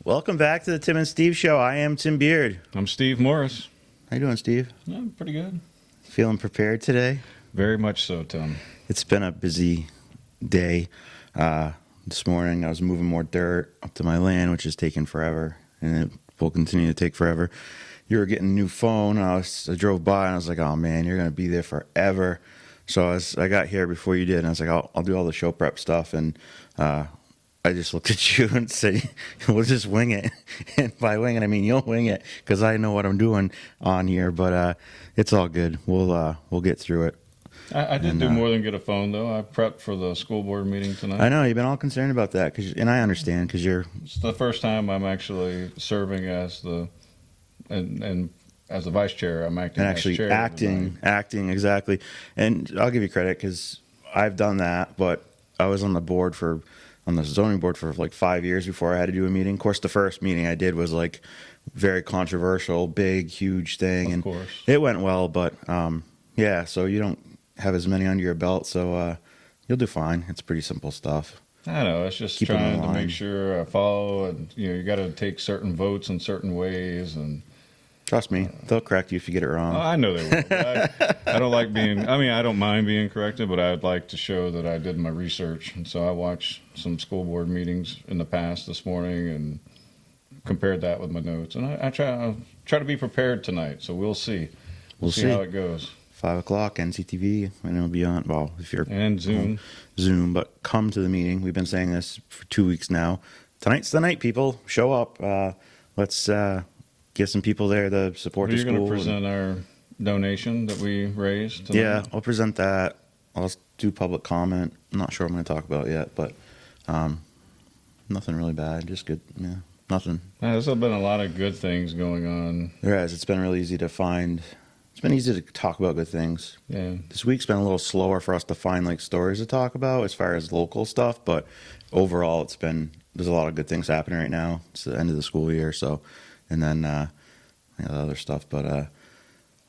Welcome back to the Tim and Steve Show. I am Tim Beard. I'm Steve Morris. How you doing, Steve? I'm pretty good. Feeling prepared today? Very much so, Tim. It's been a busy day. This morning I was moving more dirt up to my land, which is taking forever, and it will continue to take forever. You were getting a new phone. I drove by and I was like, oh man, you're going to be there forever. So I got here before you did, and I was like, I'll do all the show prep stuff, and I just looked at you and said, we'll just wing it. And by wing it, I mean you'll wing it because I know what I'm doing on here, but it's all good. We'll get through it. I did do more than get a phone, though. I prepped for the school board meeting tonight. I know. You've been all concerned about that, and I understand because you're... It's the first time I'm actually serving as and as the vice chair. I'm acting as chair. Acting, exactly. And I'll give you credit because I've done that, but I was on the zoning board for like 5 years before I had to do a meeting. Of course, the first meeting I did was like very controversial, big, huge thing. Of course. It went well, but yeah, so you don't have as many under your belt, so you'll do fine. It's pretty simple stuff. I know. It's just trying to make sure I follow, and you got to take certain votes in certain ways, and trust me, they'll correct you if you get it wrong. I know they will. But I don't like being. I mean, I don't mind being corrected, but I'd like to show that I did my research, and so I watched some school board meetings in the past this morning and compared that with my notes, and I try to be prepared tonight. So we'll see. We'll see how it goes. 5 o'clock, NCTV, and it'll be on, well, if you're... And Zoom. But come to the meeting. We've been saying this for 2 weeks now. Tonight's the night, people. Show up. Let's get some people there to support the school. You're going to present our donation that we raised tonight? Yeah, I'll present that. I'll do public comment. I'm not sure what I'm going to talk about yet, but nothing really bad. Just good, yeah, nothing. There's been a lot of good things going on. There has. It's been really easy to find... It's been easy to talk about good things. Yeah. This week's been a little slower for us to find like stories to talk about as far as local stuff, but overall there's a lot of good things happening right now. It's the end of the school year, so, and then the other stuff. But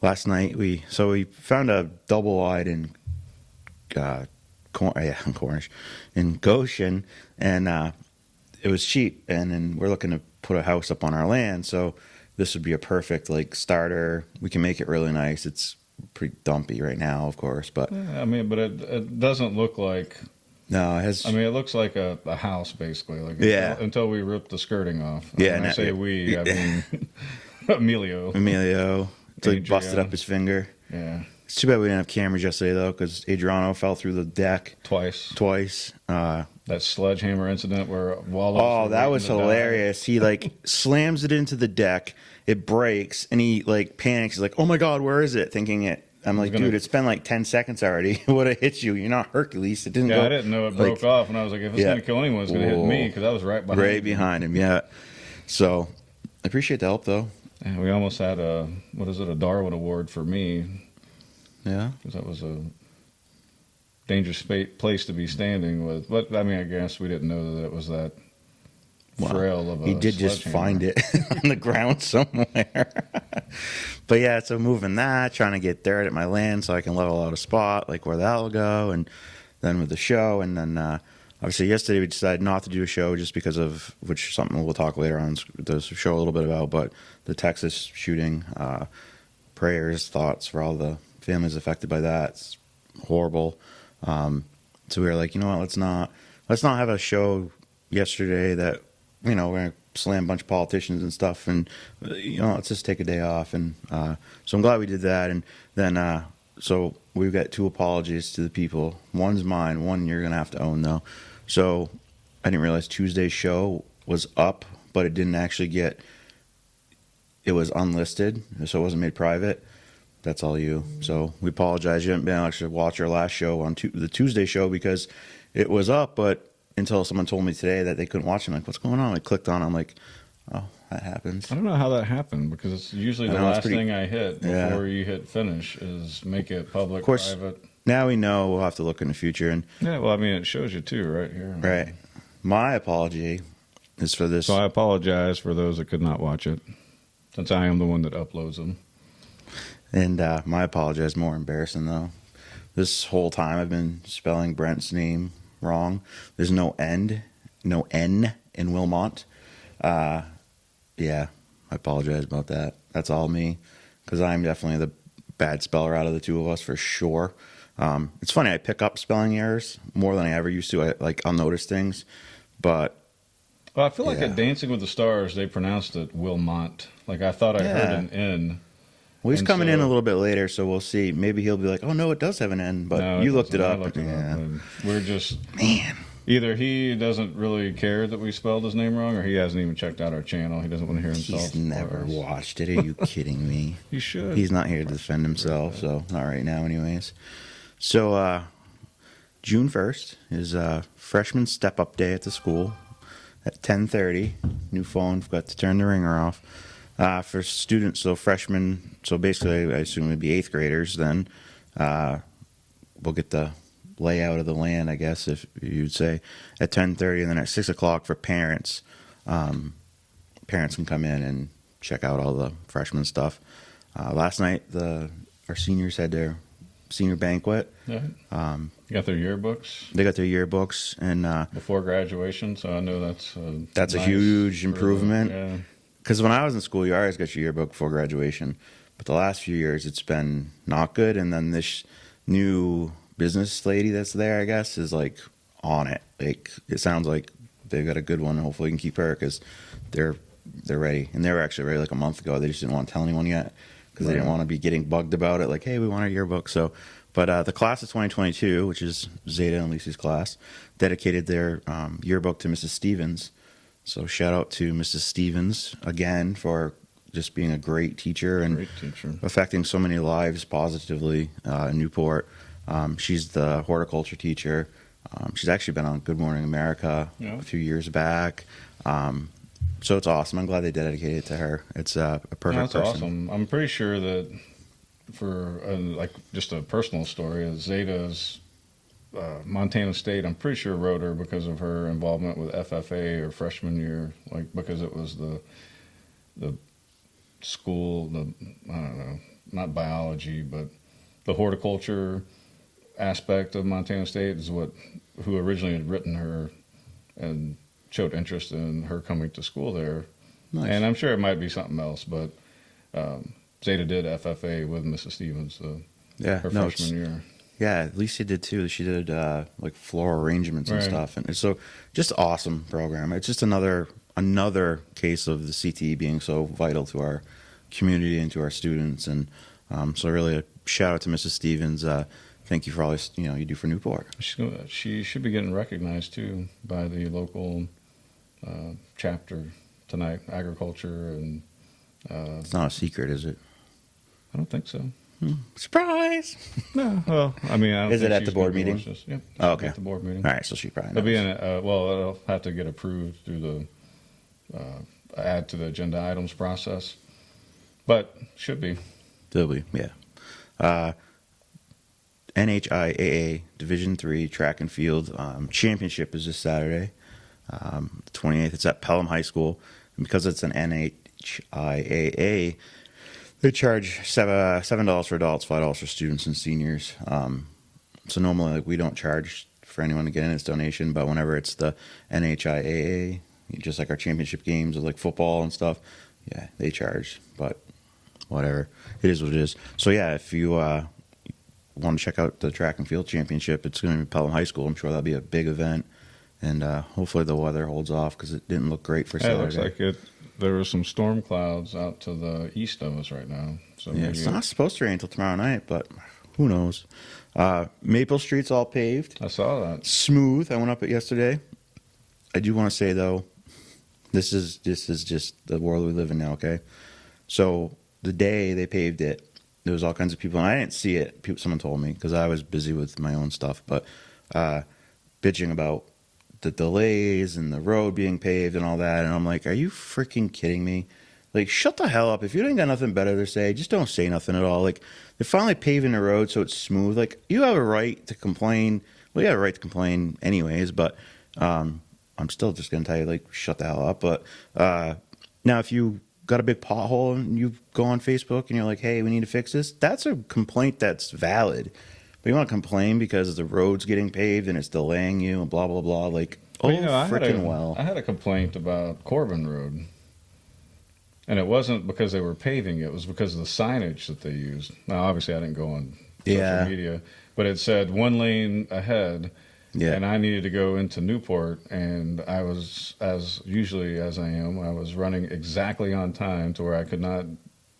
last night we found a double-wide in Cornish, in Goshen, and it was cheap, and then we're looking to put a house up on our land, so this would be a perfect like starter. We can make it really nice. It's pretty dumpy right now, of course, but yeah, I mean, but it doesn't look like. No, it has. I mean, it looks like a house basically. Like until we rip the skirting off. Yeah, when I say we, I mean Emilio. Until he busted up his finger. Yeah. It's too bad we didn't have cameras yesterday though, because Adriano fell through the deck twice. That sledgehammer incident where Wallace. Oh, that was hilarious. He like slams it into the deck. It breaks, and he like panics. He's like, "Oh my God, where is it?" Thinking it. I'm like, dude, it's been like 10 seconds already. It would have hit you. You're not Hercules. It didn't go. I didn't know it broke off, and I was like, if it's going to kill anyone, it's going to hit me because I was right behind him. Yeah. So I appreciate the help though. And we almost had a Darwin Award for me. Yeah. Because that was a dangerous place to be standing with. But I mean, I guess we didn't know that it was that frail of a. He did just find it on the ground somewhere. But yeah, so moving that, trying to get dirt at my land so I can level out a spot, like where that'll go, and then with the show, and then obviously yesterday we decided not to do a show just because of something we'll talk later on the show a little bit about, but the Texas shooting, prayers, thoughts for all the families affected by that. It's horrible. So we were like, you know what, let's not have a show yesterday that, we're going to slam a bunch of politicians and stuff, and, let's just take a day off. And so I'm glad we did that. And then, so we've got 2 apologies to the people. One's mine, one you're going to have to own, though. So I didn't realize Tuesday's show was up, but it didn't actually it was unlisted, so it wasn't made private. That's all you. So we apologize. You haven't been able to actually watch our last show on the Tuesday show because it was up, but until someone told me today that they couldn't watch it. I'm like, what's going on? I clicked on it. I'm like, oh, that happens. I don't know how that happened because it's usually the last thing I hit before you hit finish is make it public, of course, private. Now we know. We'll have to look in the future. And yeah, well, I mean, it shows you too right here. Right. My apology is for this. So I apologize for those that could not watch it since I am the one that uploads them. And my apology is more embarrassing, though. This whole time I've been spelling Brent's name wrong. There's no N in Wilmot. Yeah, I apologize about that. That's all me, because I'm definitely the bad speller out of the two of us for sure. It's funny, I pick up spelling errors more than I ever used to. I'll notice things, but Well, I feel like yeah. at Dancing with the Stars, they pronounced it Wilmont. Like I thought I heard an N. Well, he's And coming in so- a little bit later, so we'll see. Maybe he'll be like, "Oh no, it does have an N," but No, you looked it doesn't. up. I looked it yeah. up, and we're just Man, either he doesn't really care that we spelled his name wrong, or he hasn't even checked out our channel. He doesn't want to hear himself. he's never watched it. Are you kidding me? He should. He's not here to defend himself, so not right now, anyways. So, June 1st is freshman step-up day at the school at 10:30. New phone, forgot to turn the ringer off. For students, so freshmen, so basically I assume it'd be 8th graders then. We'll get the layout of the land, I guess, if you'd say, at 10:30, and then at 6 o'clock for parents. Parents can come in and check out all the freshman stuff. Last night, our seniors had their senior banquet. Yeah. You got their yearbooks They got their yearbooks, and before graduation, so I know that's that's a nice huge for- improvement. Yeah. Because when I was in school, you always got your yearbook before graduation. But the last few years, it's been not good. And then this new business lady that's there, I guess, is like on it. Like it sounds like they've got a good one. Hopefully, we can keep her because they're ready. And they were actually ready like a month ago. They just didn't want to tell anyone yet because they didn't want to be getting bugged about it. Like, hey, we want our yearbook. So, but the class of 2022, which is Zeta and Lisi's class, dedicated their yearbook to Mrs. Stevens. So shout out to Mrs. Stevens again for just being a great teacher and Great teacher. affecting so many lives positively in Newport. She's the horticulture teacher. She's actually been on Good Morning America Yeah. a few years back. So it's awesome. I'm glad they dedicated it to her. It's a perfect That's person. awesome. I'm pretty sure that for like just a personal story, Zeta's Montana State, I'm pretty sure wrote her because of her involvement with FFA her freshman year, like because it was the school, I don't know, not biology, but the horticulture aspect of Montana State is who originally had written her and showed interest in her coming to school there. Nice. And I'm sure it might be something else, but Zeta did FFA with Mrs. Stevens Yeah, her no, freshman year. Yeah, Lisa did too. She did like floral arrangements and Right. stuff, and it's so just awesome program. It's just another case of the CTE being so vital to our community and to our students, and so really a shout out to Mrs. Stevens. Thank you for all this you do for Newport. She should be getting recognized too by the local chapter tonight, agriculture, and It's not a secret, is it? I don't think so. Surprise! No, well, I mean, I don't Is think it at she's the board gonna be meeting? watching this. Yep. Oh, okay. At the board meeting. All right, so she probably It'll be knows. well, it'll have to get approved through the add to the agenda items process, but should be. There'll be, yeah. NHIAA Division III Track and Field Championship is this Saturday, 28th. It's at Pelham High School. And because it's an NHIAA, they charge $7 for adults, $5 for students and seniors. So normally we don't charge for anyone to get in its donation, but whenever it's the NHIAA, just like our championship games of like football and stuff, yeah, they charge. But whatever, it is what it is. So yeah, if you want to check out the track and field championship, it's going to be Pelham High School. I'm sure that'll be a big event, and hopefully the weather holds off because it didn't look great for Yeah, it Saturday. looks like there were some storm clouds out to the east of us right now. So Yeah, maybe it's not supposed to rain until tomorrow night, but who knows? Maple Street's all paved, I saw that. smooth. I went up it yesterday. I do want to say though, this is just the world we live in now. Okay, so the day they paved it, there was all kinds of people, and I didn't see it. Someone told me because I was busy with my own stuff, but bitching about the delays and the road being paved and all that, and I'm like, are you freaking kidding me? Like, shut the hell up. If you ain't got nothing better to say, just don't say nothing at all. Like, they're finally paving the road so it's smooth. Like, you have a right to complain. Well, you have a right to complain anyways, but I'm still just going to tell you, like, shut the hell up. But now if you got a big pothole and you go on Facebook and you're like, hey, we need to fix this, that's a complaint that's valid. But you want to complain because the road's getting paved and it's delaying you and blah, blah, blah. Like, Oh, But, freaking well. I had a complaint about Corbin Road. And it wasn't because they were paving it was because of the signage that they used. Now, obviously, I didn't go on social media, but it said 1 lane ahead, and I needed to go into Newport, and I was, as usually as I am, I was running exactly on time to where I could not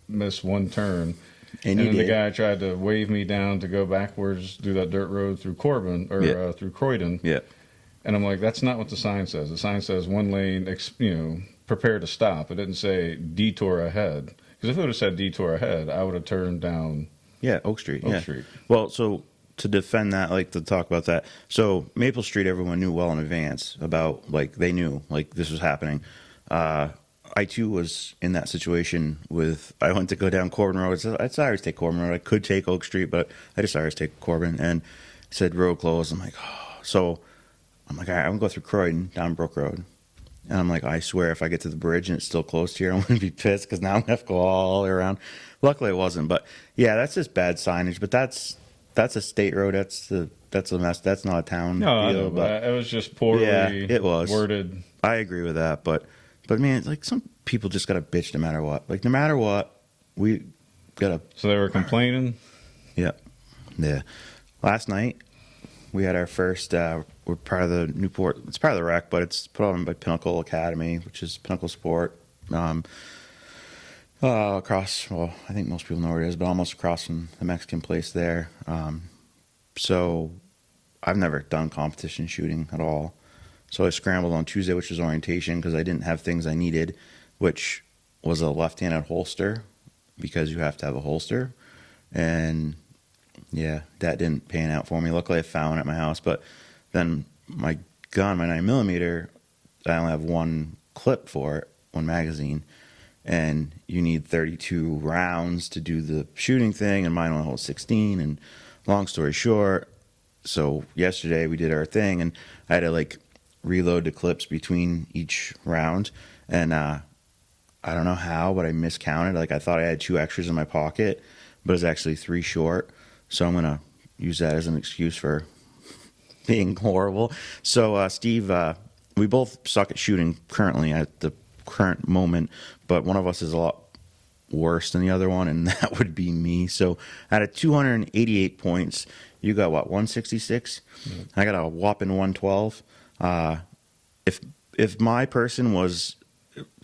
miss one turn. And then the guy tried to wave me down to go backwards through that dirt road through Corbin, or through Croydon. Yeah. And I'm like, that's not what the sign says. The sign says 1 lane, prepare to stop. It didn't say detour ahead. Because if it would have said detour ahead, I would have turned down Oak Street. Oak Street. Well, so to defend that, like to talk about that. So Maple Street, everyone knew well in advance about, like, they knew, like, this was happening. I too was in that situation I went to go down Corbin Road. I decided to take Corbin Road. I could take Oak Street, but I decided to take Corbin, and it said road closed. I'm like, oh. So I'm like, all right, I'm going to go through Croydon, down Brook Road. And I'm like, I swear if I get to the bridge and it's still closed here, I'm going to be pissed because now I'm going to have to go all the way around. Luckily it wasn't. But, yeah, that's just bad signage. But that's a state road. That's a mess. That's not a town deal. I know, but it was just poorly it was worded. I agree with that. But man, like, some people just got to bitch no matter what. Like, no matter what, we got to. So they were complaining? Yeah. Last night, we had our first, we're part of the Newport, it's part of the rec, but it's put on by Pinnacle Academy, which is Pinnacle Sport. Across, well, I think most people know where it is, but almost across from the Mexican place there. So I've never done competition shooting at all. So I scrambled on Tuesday, which was orientation, because I didn't have things I needed, which was a left-handed holster, because you have to have a holster. And yeah, that didn't pan out for me. Luckily, I found one at my house. But then my gun, my 9mm, I only have one clip for it, one magazine. And you need 32 rounds to do the shooting thing, and mine only holds 16. And long story short, so yesterday we did our thing, and I had to, like, reload the clips between each round. And I don't know how, but I miscounted. Like, I thought I had 2 extras in my pocket, but it's actually 3 short. So I'm going to use that as an excuse for being horrible. So, Steve, we both suck at shooting currently at the current moment, but one of us is a lot worse than the other one, and that would be me. So out of 288 points, you got what, 166? Mm-hmm. I got a whopping 112. If my person was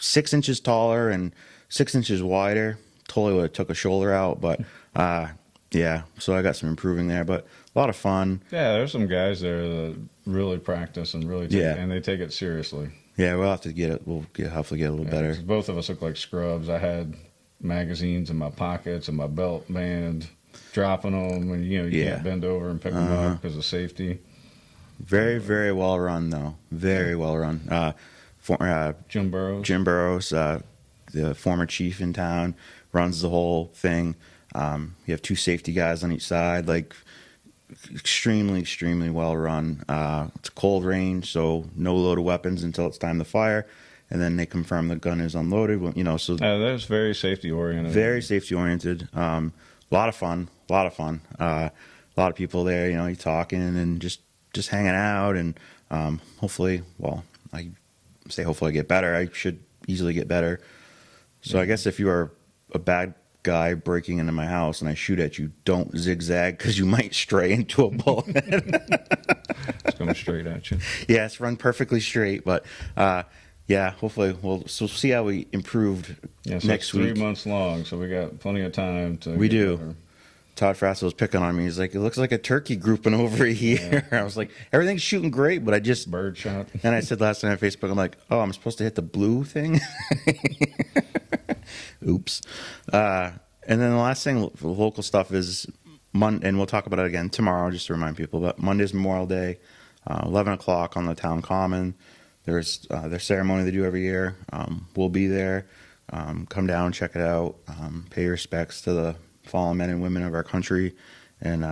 6 inches taller and 6 inches wider, totally would have took a shoulder out, but yeah, so I got some improving there, but a lot of fun. Yeah, there's some guys there that really practice and really and they take it seriously. Yeah, we'll have to get it. Hopefully get a little better. Both of us look like scrubs. I had magazines in my pockets and my belt band, dropping them, and you can't bend over and pick them up because of safety. Very, very well run, though. Very well run. Jim Burrows. Jim Burrows, the former chief in town, runs the whole thing. You have 2 safety guys on each side, like extremely, extremely well run. It's a cold range, so no loaded weapons until it's time to fire, and then they confirm the gun is unloaded. So that's very safety oriented. Very safety oriented. A lot of fun. A lot of people there. You talking and just hanging out, and hopefully, I say hopefully I get better. I should easily get better. So I guess if you are a bad guy breaking into my house and I shoot at you, don't zigzag because you might stray into a bullet. It's coming straight at you. Yes, run perfectly straight. But yeah, hopefully we'll see how we improved next week. 3 months long, so we got plenty of time to. We do. Better. Todd Frasso was picking on me. He's like, it looks like a turkey grouping over here. Yeah. I was like, everything's shooting great, but I just bird shot. And I said last night on Facebook, I'm like, oh, I'm supposed to hit the blue thing. Oops. And then the last thing, local stuff is Monday, and we'll talk about it again tomorrow, just to remind people. But Monday's Memorial Day, 11 o'clock on the town common. There's their ceremony they do every year. We'll be there. Come down, check it out. Pay respects to the fallen men and women of our country, and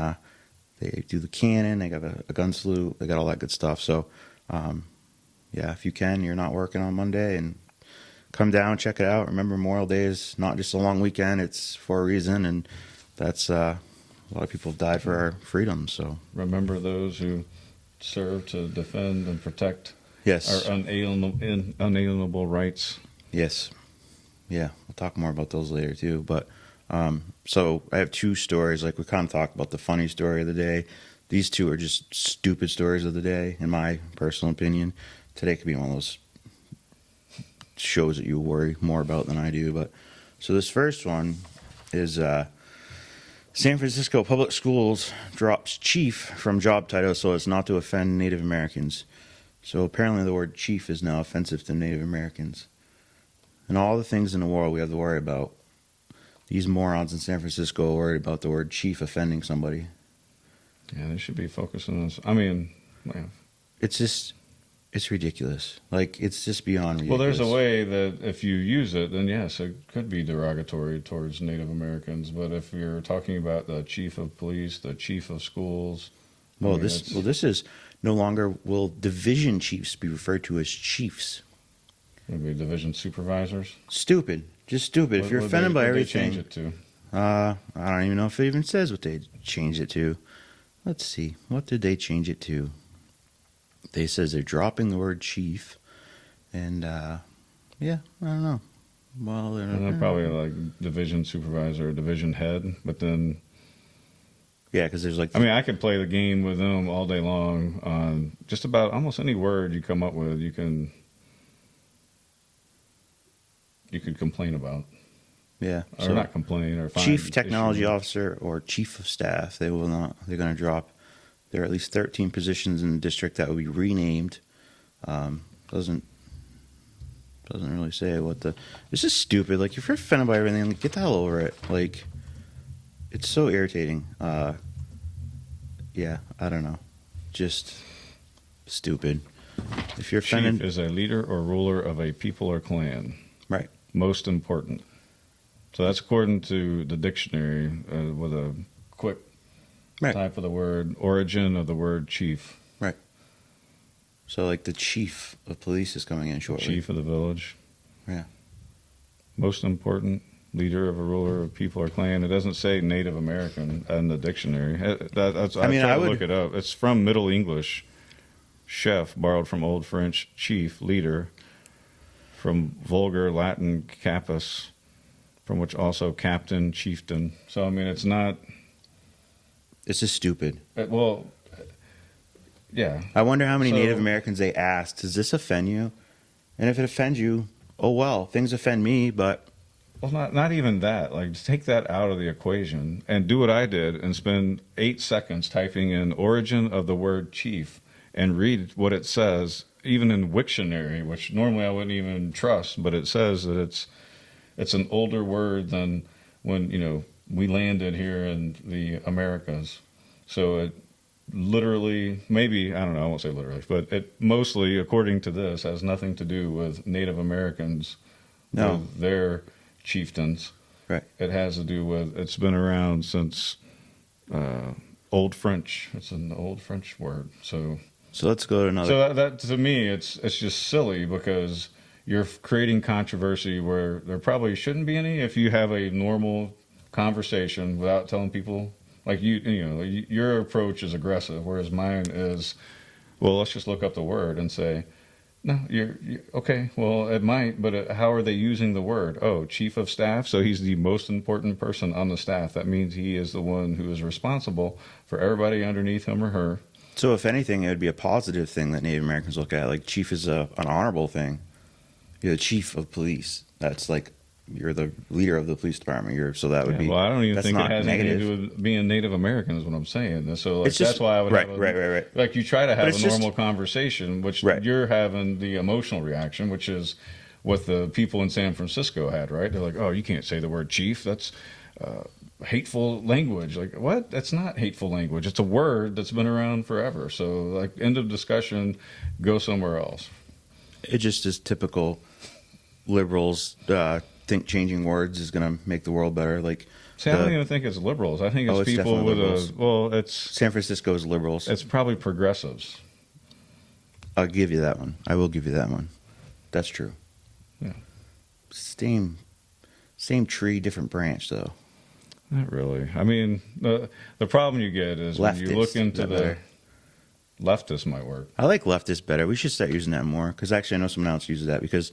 they do the cannon. They got a gun salute. They got all that good stuff. So, yeah, if you can, you're not working on Monday, and come down, check it out. Remember, Memorial Day is not just a long weekend; it's for a reason, and that's a lot of people have died for our freedom. So remember those who serve to defend and protect Yes. our unalienable rights. Yes. Yeah, we'll talk more about those later too. But so I have two stories. Like we kind of talked about the funny story of the day. These two are just stupid stories of the day, in my personal opinion. Today could be one of those shows that you worry more about than I do. But so this first one is San Francisco Public Schools drops chief from job title so as not to offend Native Americans. So apparently the word chief is now offensive to Native Americans. And all the things in the world we have to worry about, these morons in San Francisco are worried about the word chief offending somebody. Yeah, they should be focusing on this. I mean, yeah. It's ridiculous. Like, it's just beyond ridiculous. Well, there's a way that if you use it, then yes, it could be derogatory towards Native Americans. But if you're talking about the chief of police, the chief of schools, this is no longer will division chiefs be referred to as chiefs. Maybe division supervisors. Stupid, just stupid. If you're offended by everything, change it to? I don't even know if it even says what they changed it to. Let's see, what did they change it to? They says they're dropping the word chief, and yeah, I don't know. Well, they're probably like division supervisor or division head, but then yeah, because there's like I mean, I could play the game with them all day long on just about almost any word you come up with. You could complain about. Yeah, or so not complain or find chief technology issue. Officer or chief of staff. They will not. They're going to drop. There are at least 13 positions in the district that will be renamed. Doesn't really say what the. This is stupid. Like if you're offended by everything, like, get the hell over it. Like it's so irritating. Yeah, I don't know. Just stupid. If you're offended, chief is a leader or ruler of a people or clan. Right. Most important. So that's according to the dictionary with a quick type of the word, origin of the word chief. Right. So like the chief of police is coming in shortly. Chief of the village. Yeah. Most important, leader of a ruler of people or clan. It doesn't say Native American in the dictionary. I would look it up. It's from Middle English. Chef, borrowed from Old French, chief, leader, from Vulgar Latin capus, from which also captain, chieftain. So, I mean, it's not... This is stupid. Yeah. I wonder how many Native Americans they asked, does this offend you? And if it offends you, oh well, things offend me, but... Well, not even that. Like, take that out of the equation and do what I did and spend 8 seconds typing in origin of the word chief and read what it says, even in Wiktionary, which normally I wouldn't even trust, but it says that it's an older word than when, we landed here in the Americas. So it literally, maybe, I don't know, I won't say literally, but it mostly, according to this, has nothing to do with Native Americans, with their chieftains. Right. It has to do with, it's been around since Old French. It's an Old French word. So let's go to another. So that to me, it's just silly because you're creating controversy where there probably shouldn't be any if you have a normal conversation without telling people. Like your approach is aggressive, whereas mine is, well, let's just look up the word and say, no, you're okay. Well, it might, but how are they using the word? Oh, chief of staff. So he's the most important person on the staff. That means he is the one who is responsible for everybody underneath him or her. So if anything, it would be a positive thing that Native Americans look at. Like chief is an honorable thing. You're the chief of police. That's like you're the leader of the police department. So that would be. Well, I don't even think it has negative. anything to do with being Native American is what I'm saying. So It's that's just, why I would right. Like you try to have a normal just, conversation, which you're having the emotional reaction, which is what the people in San Francisco had, right? They're like, oh, you can't say the word chief. That's hateful language. Like, what? That's not hateful language. It's a word that's been around forever. So, like, end of discussion, go somewhere else. It just is typical liberals think changing words is going to make the world better. Like, see, I don't even think it's liberals. I think it's people with it's San Francisco's liberals. It's probably progressives. I'll give you that one. I will give you that one. That's true. Yeah. Same tree, different branch, though. Not really. I mean, the problem you get is when you look into leftist might work. I like leftist better. We should start using that more because actually I know someone else uses that because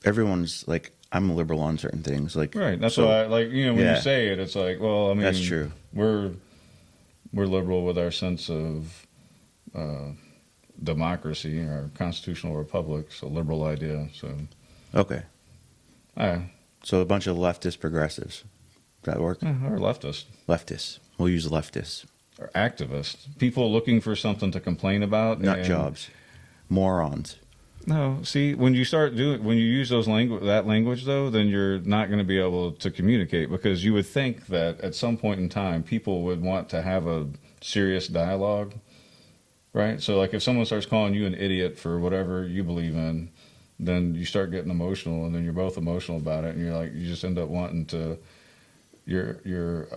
everyone's like, I'm a liberal on certain things. Like, Right. That's so, why, like, you know, when you say it, it's like, well, I mean, that's true. We're liberal with our sense of democracy, our constitutional republic. It's a liberal idea. So, okay. So a bunch of leftist progressives. Does that work? Or leftists. Leftists. We'll use leftists. Or activists. People looking for something to complain about. Not jobs. Morons. No, see, when you use that language, though, then you're not going to be able to communicate because you would think that at some point in time, people would want to have a serious dialogue, right? So, like, if someone starts calling you an idiot for whatever you believe in, then you start getting emotional, and then you're both emotional about it, and you just end up wanting to, you're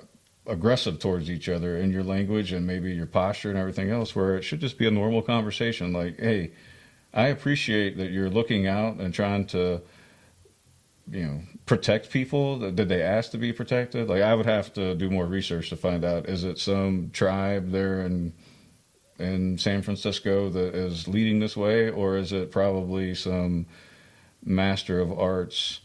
aggressive towards each other in your language and maybe your posture and everything else, where it should just be a normal conversation, like, hey, I appreciate that you're looking out and trying to, protect people. Did they ask to be protected? Like, I would have to do more research to find out, is it some tribe there in San Francisco that is leading this way, or is it probably some master of arts?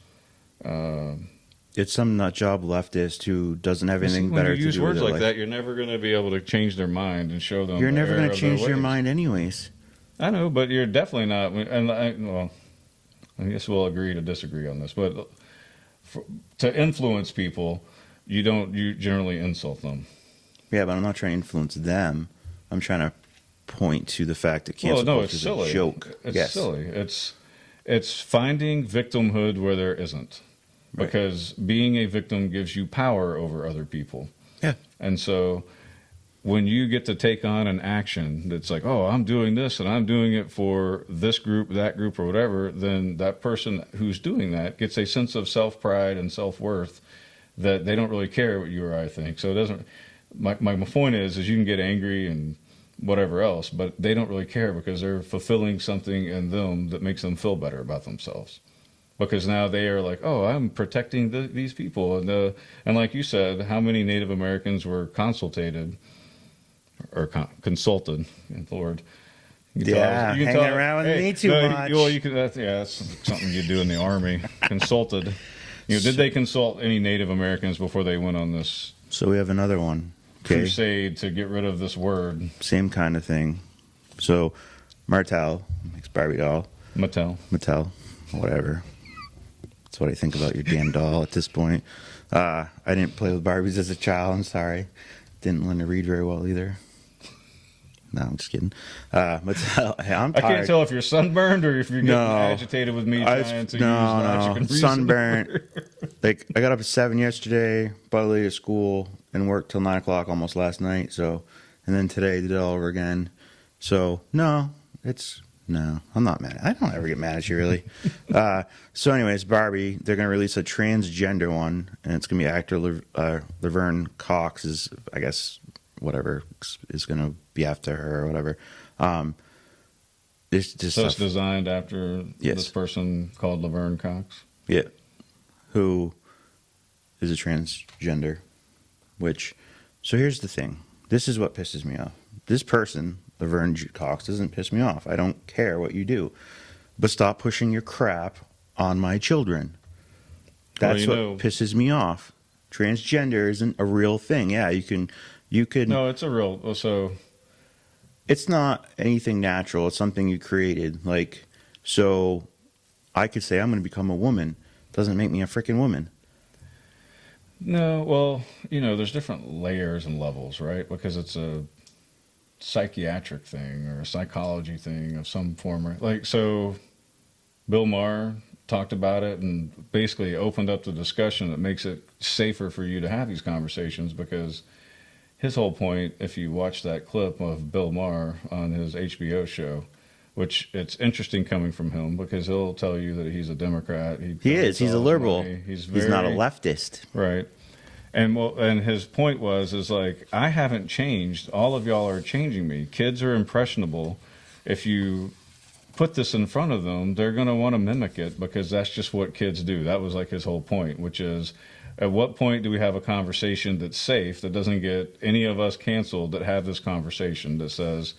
It's some nut job leftist who doesn't have anything better to do with it. When you use words like that, you're never going to be able to change their mind and show them. You're never going to change their mind anyways. I know, but you're definitely not. And I guess we'll agree to disagree on this. But to influence people, you generally insult them. Yeah, but I'm not trying to influence them. I'm trying to point to the fact that cancel culture is a joke. It's silly. It's finding victimhood where there isn't, because being a victim gives you power over other people. Yeah, and so when you get to take on an action that's like, oh, I'm doing this and I'm doing it for this group, that group, or whatever, then that person who's doing that gets a sense of self-pride and self-worth that they don't really care what you or I think. So it doesn't. My point is you can get angry and whatever else, but they don't really care because they're fulfilling something in them that makes them feel better about themselves. Because now they are like, oh, I'm protecting these people. And like you said, how many Native Americans were consulted? Or consulted, Lord. Hanging around with me too much. That's something you do in the Army. Consulted. Did they consult any Native Americans before they went on this? So we have another one. Crusade to get rid of this word. Same kind of thing. So Martel makes Barbie doll. Mattel, whatever. That's what I think about your damn doll at this point. I didn't play with Barbies as a child. I'm sorry. Didn't learn to read very well either. No, I'm just kidding. Mattel, hey, I'm tired. I can't tell if you're sunburned or if you're getting agitated with me trying to use logic and reason. Sunburnt. Like, I got up at 7 yesterday, brought Lily to school, and worked till 9 o'clock almost last night. So, and then today did it all over again. So, no, I'm not mad. I don't ever get mad at you, really. So anyways, Barbie, they're going to release a transgender one, and it's going to be actor Laverne Cox is, I guess, whatever is going to be after her or whatever. It's designed after this person called Laverne Cox? Yeah. Who is a transgender, so here's the thing. This is what pisses me off. This person, Laverne Cox, doesn't piss me off. I don't care what you do. But stop pushing your crap on my children. That's what pisses me off. Transgender isn't a real thing. Yeah, you can. No, it's a real. So it's not anything natural. It's something you created. Like, so I could say I'm going to become a woman. Doesn't make me a freaking woman. No, well, there's different layers and levels, right? Because it's a psychiatric thing or a psychology thing of some form. Like, so Bill Maher talked about it and basically opened up the discussion that makes it safer for you to have these conversations, because his whole point, if you watch that clip of Bill Maher on his HBO show, which it's interesting coming from him because he'll tell you that he's a Democrat. He is. He's a liberal. He's not a leftist. Right. And his point is like, I haven't changed. All of y'all are changing me. Kids are impressionable. If you put this in front of them, they're going to want to mimic it because that's just what kids do. That was like his whole point, which is at what point do we have a conversation that's safe, that doesn't get any of us canceled, that have this conversation that says,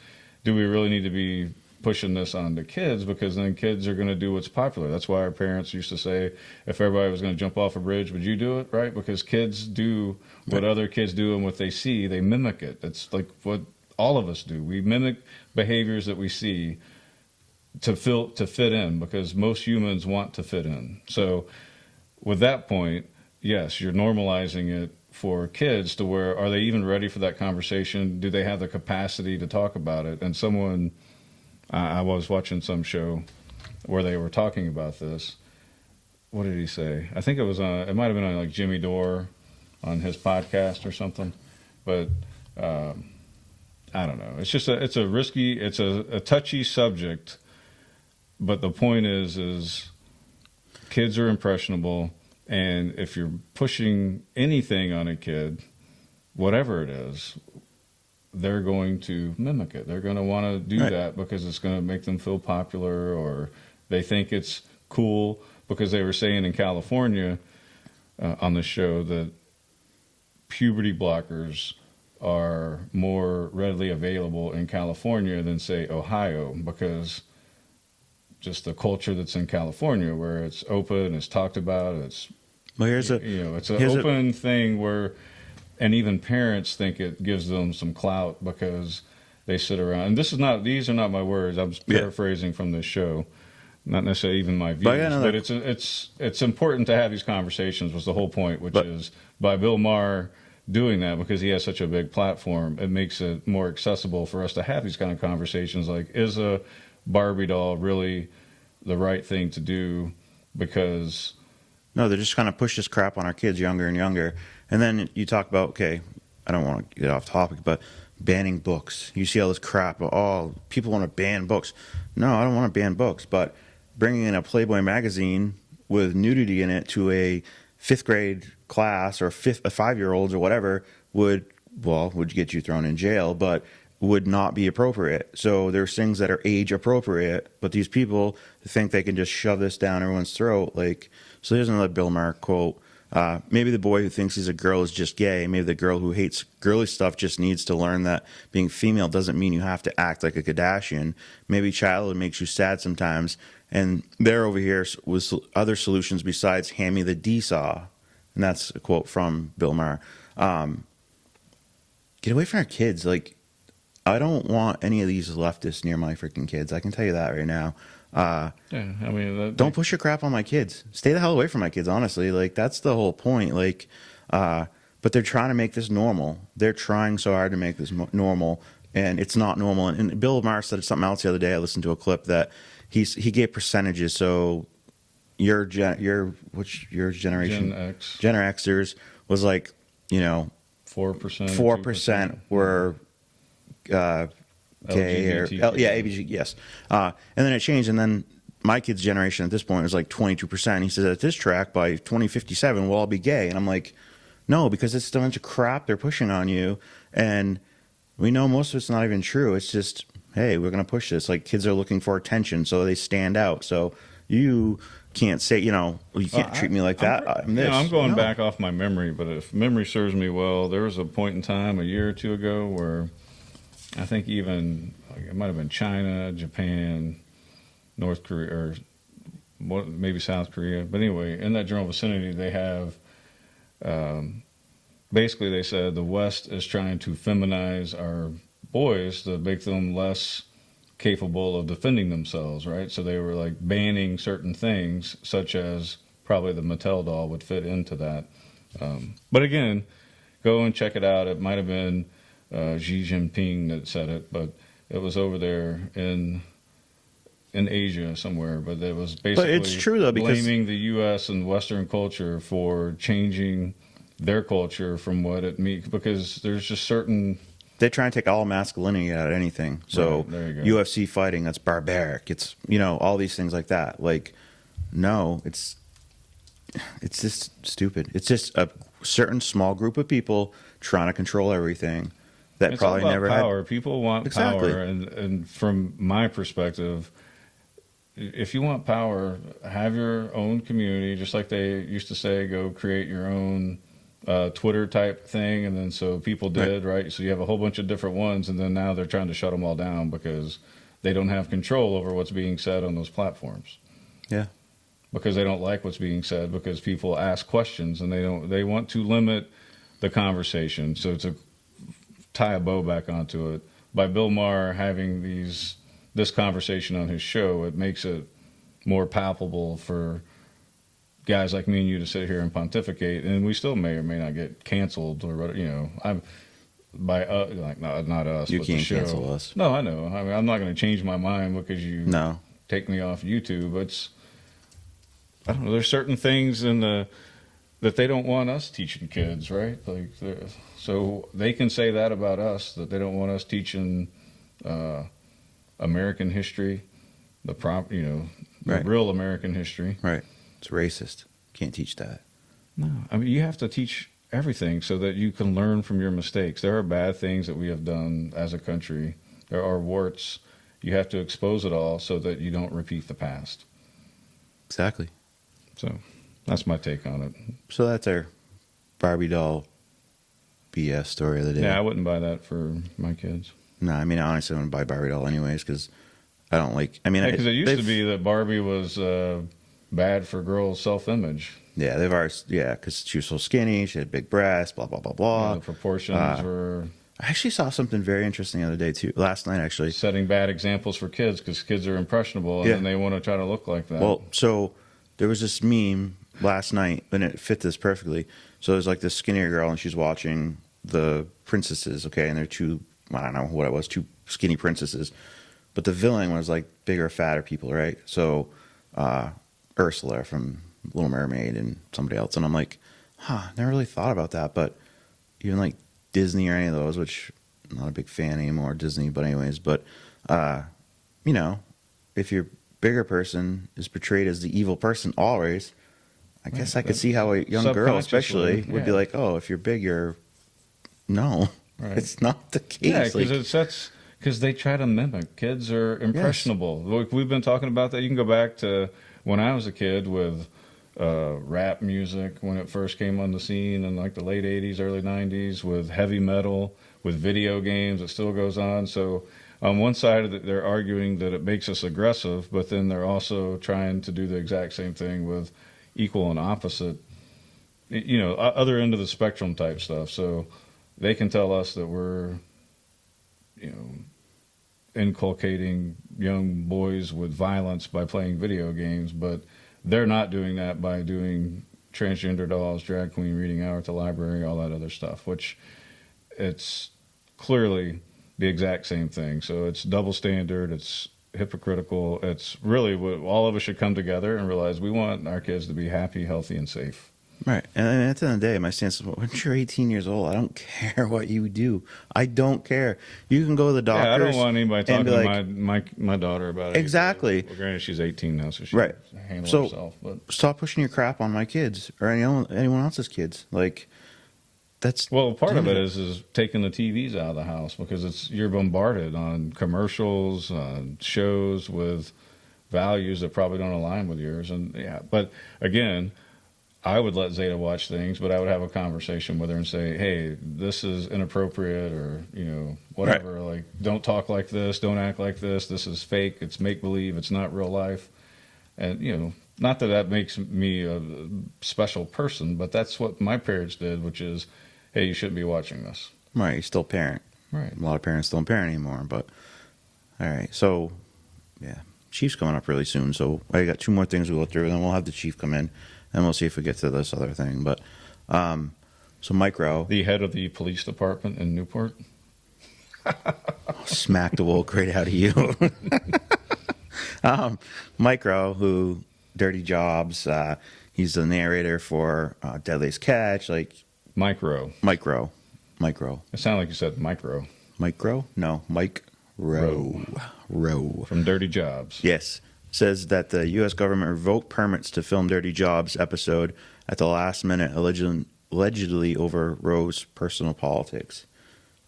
do we really need to be pushing this on the kids? Because then kids are going to do what's popular. That's why our parents used to say, if everybody was going to jump off a bridge, would you do it? Right? Because kids do what other kids do, and what they see, they mimic it. It's like what all of us do. We mimic behaviors that we see to fit in, because most humans want to fit in. So with that point, yes, you're normalizing it for kids to where, are they even ready for that conversation? Do they have the capacity to talk about it? And someone, I was watching some show where they were talking about this. What did he say? I think it was on, it might have been on like Jimmy Dore on his podcast or something. But I don't know. It's just it's a risky, it's a touchy subject. But the point is kids are impressionable, and if you're pushing anything on a kid, whatever it is, they're going to mimic it. They're going to want to do that because it's going to make them feel popular, or they think it's cool, because they were saying in California on the show that puberty blockers are more readily available in California than, say, Ohio, because just the culture that's in California, where it's open, it's talked about, it's it's an open thing where, and even parents think it gives them some clout because they sit around. And these are not my words. I'm paraphrasing from this show, not necessarily even my views. But it's important to have these conversations. Was the whole point, which is by Bill Maher doing that, because he has such a big platform, it makes it more accessible for us to have these kind of conversations. Like, is a Barbie doll really the right thing to do? Because no, they're just trying to push this crap on our kids younger and younger. And then you talk about, okay, I don't want to get off topic, but banning books. You see all this crap. Oh, people want to ban books. No, I don't want to ban books. But bringing in a Playboy magazine with nudity in it to a 5th grade class, or a 5-year-olds or whatever, would get you thrown in jail, but would not be appropriate. So there's things that are age appropriate, but these people think they can just shove this down everyone's throat. Like, so here's another Bill Maher quote. Maybe the boy who thinks he's a girl is just gay. Maybe the girl who hates girly stuff just needs to learn that being female doesn't mean you have to act like a Kardashian. Maybe childhood makes you sad sometimes. And they're over here with other solutions besides hand me the D-saw. And that's a quote from Bill Maher. Get away from our kids. Like, I don't want any of these leftists near my freaking kids. I can tell you that right now. Don't push your crap on my kids. Stay the hell away from my kids, honestly. Like, that's the whole point. Like, but they're trying to make this normal. They're trying so hard to make this normal, and it's not normal. And Bill Maher said something else the other day. I listened to a clip that he gave percentages. So your generation, Gen Xers was like, 4%. 4% were gay or ABG, yes. And then it changed, and then my kid's generation at this point was like 22%. He says at this track by 2057 we'll all be gay, and I'm like, no, because it's a bunch of crap they're pushing on you, and we know most of it's not even true. It's just, hey, we're going to push this. Like, kids are looking for attention, so they stand out. So you can't say, you can't treat me like that. I'm going back off my memory, but if memory serves me well, there was a point in time a year or two ago where I think even it might have been China, Japan, North Korea, or maybe South Korea. But anyway, in that general vicinity, they have basically they said the West is trying to feminize our boys to make them less capable of defending themselves, right? So they were like banning certain things, such as probably the Mattel doll would fit into that. But again, go and check it out. It might have been Xi Jinping that said it, but it was over there in Asia somewhere. But it was basically it's true, though, because blaming the U.S. and Western culture for changing their culture from what it means, because there's just certain. They try and take all masculinity out of anything. So right, there you go. UFC fighting, that's barbaric. It's all these things like that. Like, no, it's just stupid. It's just a certain small group of people trying to control everything. That it's probably all about never power. had. People want Exactly. power, and from my perspective, if you want power, have your own community, just like they used to say, go create your own Twitter type thing. And then so people did, right? So you have a whole bunch of different ones, and then now they're trying to shut them all down because they don't have control over what's being said on those platforms. Yeah. Because they don't like what's being said, because people ask questions and they want to limit the conversation. So to tie a bow back onto it, by Bill Maher having this conversation on his show, it makes it more palpable for guys like me and you to sit here and pontificate, and we still may or may not get canceled or whatever. You know, I'm by like not us. You but can't the show. cancel us. No, I know. I mean, I'm not going to change my mind because you take me off YouTube. It's, I don't know. There's certain things that they don't want us teaching kids, right? Like, so they can say that about us, that they don't want us teaching American history, the real American history. Right. It's racist. Can't teach that. No, I mean, you have to teach everything so that you can learn from your mistakes. There are bad things that we have done as a country. There are warts. You have to expose it all so that you don't repeat the past. Exactly. So that's my take on it. So that's our Barbie doll BS story of the day. Yeah, I wouldn't buy that for my kids. No, I mean, honestly, I wouldn't buy Barbie doll anyways because I don't like. I mean, because it used to be that Barbie was bad for girls' self-image. Yeah, they've already. Yeah, because she was so skinny, she had big breasts, blah blah blah blah. Yeah, the proportions were. I actually saw something very interesting the other day too. Last night, actually, setting bad examples for kids because kids are impressionable and then they want to try to look like that. Well, so there was this meme last night, and it fit this perfectly. So there's like this skinnier girl, and she's watching the princesses, okay, and they're two. I don't know what it was, two skinny princesses, but the villain was like bigger, fatter people, right? So Ursula from Little Mermaid and somebody else, and I'm like, never really thought about that. But even like Disney or any of those, which I'm not a big fan anymore, Disney, but anyways, but you know, if your bigger person is portrayed as the evil person always, I guess I could see how a young girl especially would be like, oh, if you're big, you're no. Right. It's not the case. Yeah, because they try to mimic. Kids are impressionable. Yes. We've been talking about that. You can go back to when I was a kid with rap music when it first came on the scene in like the late 80s, early 90s, with heavy metal, with video games. It still goes on. So on one side of it, they're arguing that it makes us aggressive, but then they're also trying to do the exact same thing with equal and opposite, you know, other end of the spectrum type stuff. So they can tell us that we're, you know, inculcating young boys with violence by playing video games, but they're not doing that by doing transgender dolls, drag queen reading hour at the library, all that other stuff, which it's clearly the exact same thing. So it's double standard, it's hypocritical. It's really what all of us should come together and realize we want our kids to be happy, healthy, and safe. Right. And at the end of the day, my stance is, once you're 18 years old, I don't care what you do. I don't care. You can go to the doctor. Yeah, I don't want anybody talking to my daughter about it. Exactly. Well, granted, she's 18 now, so she can handle herself. But stop pushing your crap on my kids or anyone else's kids. Like, that's... Well, part of it is taking the TVs out of the house because you're bombarded on commercials, shows with values that probably don't align with yours. And yeah, but again... I would let Zeta watch things, but I would have a conversation with her and say, hey, this is inappropriate or, you know, whatever. Right. Like, don't talk like this. Don't act like this. This is fake. It's make-believe. It's not real life. And, you know, not that makes me a special person, but that's what my parents did, which is, hey, you shouldn't be watching this. Right. You still parent. Right. A lot of parents don't parent anymore. But, all right. So, yeah, Chief's coming up really soon. So I got 2 more things we'll go through, and then we'll have the Chief come in. And we'll see if we get to this other thing. But so Micro, the head of the police department in Newport, smack the wool right out of you. Micro, who Dirty Jobs, he's the narrator for Deadliest Catch. Like Micro. It sounded like you said micro. Micro? No, Mike Rowe. From Dirty Jobs. Yes. Says that the U.S. government revoked permits to film Dirty Jobs episode at the last minute, allegedly over Rowe's personal politics.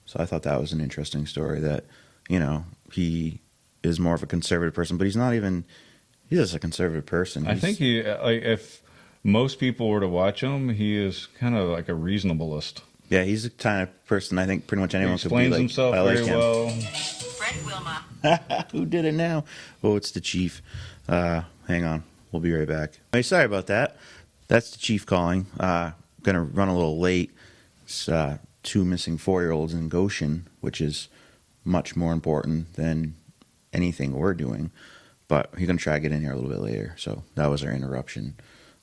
So I thought that was an interesting story that, you know, he is more of a conservative person, but he's not even He's just a conservative person. I think he, like, if most people were to watch him, he is kind of like a reasonableist. Yeah, he's the kind of person I think pretty much anyone could be Explains like. himself I like very him. well. Fred Wilma. Who did it now? Oh, it's the chief. Hang on. We'll be right back. Hey, sorry about that. That's the chief calling. Gonna run a little late. It's 2 missing 4-year-olds in Goshen, which is much more important than anything we're doing. But he's gonna try to get in here a little bit later. So that was our interruption.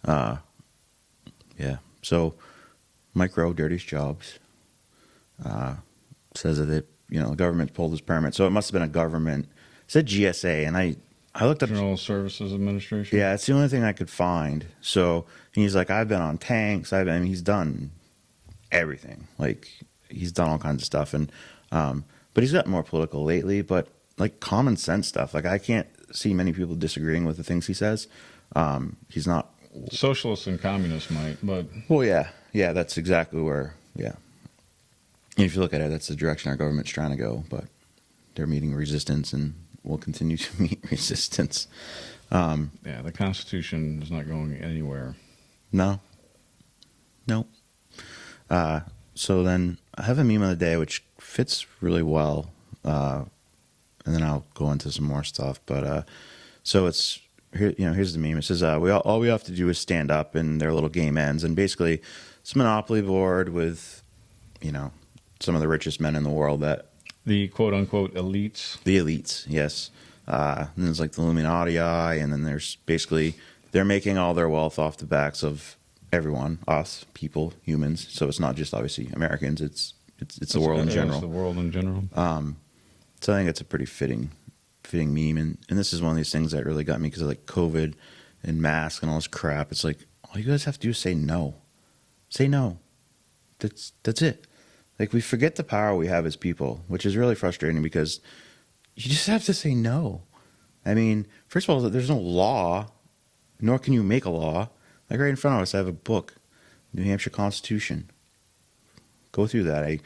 Yeah. So Mike Rowe, dirtiest jobs, says that the government pulled his permit. So it must have been a government. It said GSA, and I looked up. General Services Administration. Yeah, it's the only thing I could find. So he's like, I've been on tanks. He's done everything. Like, he's done all kinds of stuff, and but he's gotten more political lately. But like common sense stuff, like I can't see many people disagreeing with the things he says. He's not. Socialists and communists might, but Well, yeah, that's exactly where. Yeah, and if you look at it, that's the direction our government's trying to go. But they're meeting resistance, and will continue to meet resistance. yeah, the Constitution is not going anywhere. No. So then I have a meme of the day which fits really well, and then I'll go into some more stuff. But so it's here. Here's the meme. It says, all we have to do is stand up, and their little game ends. And basically, it's a monopoly board with, some of the richest men in the world that. The quote unquote elites. The elites, yes. And there's like the Illuminati, and then there's basically they're making all their wealth off the backs of everyone, us, people, humans. So it's not just obviously Americans. It's the world in general. It's the world in general. So I think it's a pretty fitting meme, and this is one of these things that really got me because of like COVID and masks and all this crap. It's like all you guys have to do is say no. Say no. That's it. Like, we forget the power we have as people, which is really frustrating because you just have to say no. I mean, first of all, there's no law, nor can you make a law. Like right in front of us, I have a book, New Hampshire Constitution. Go through that.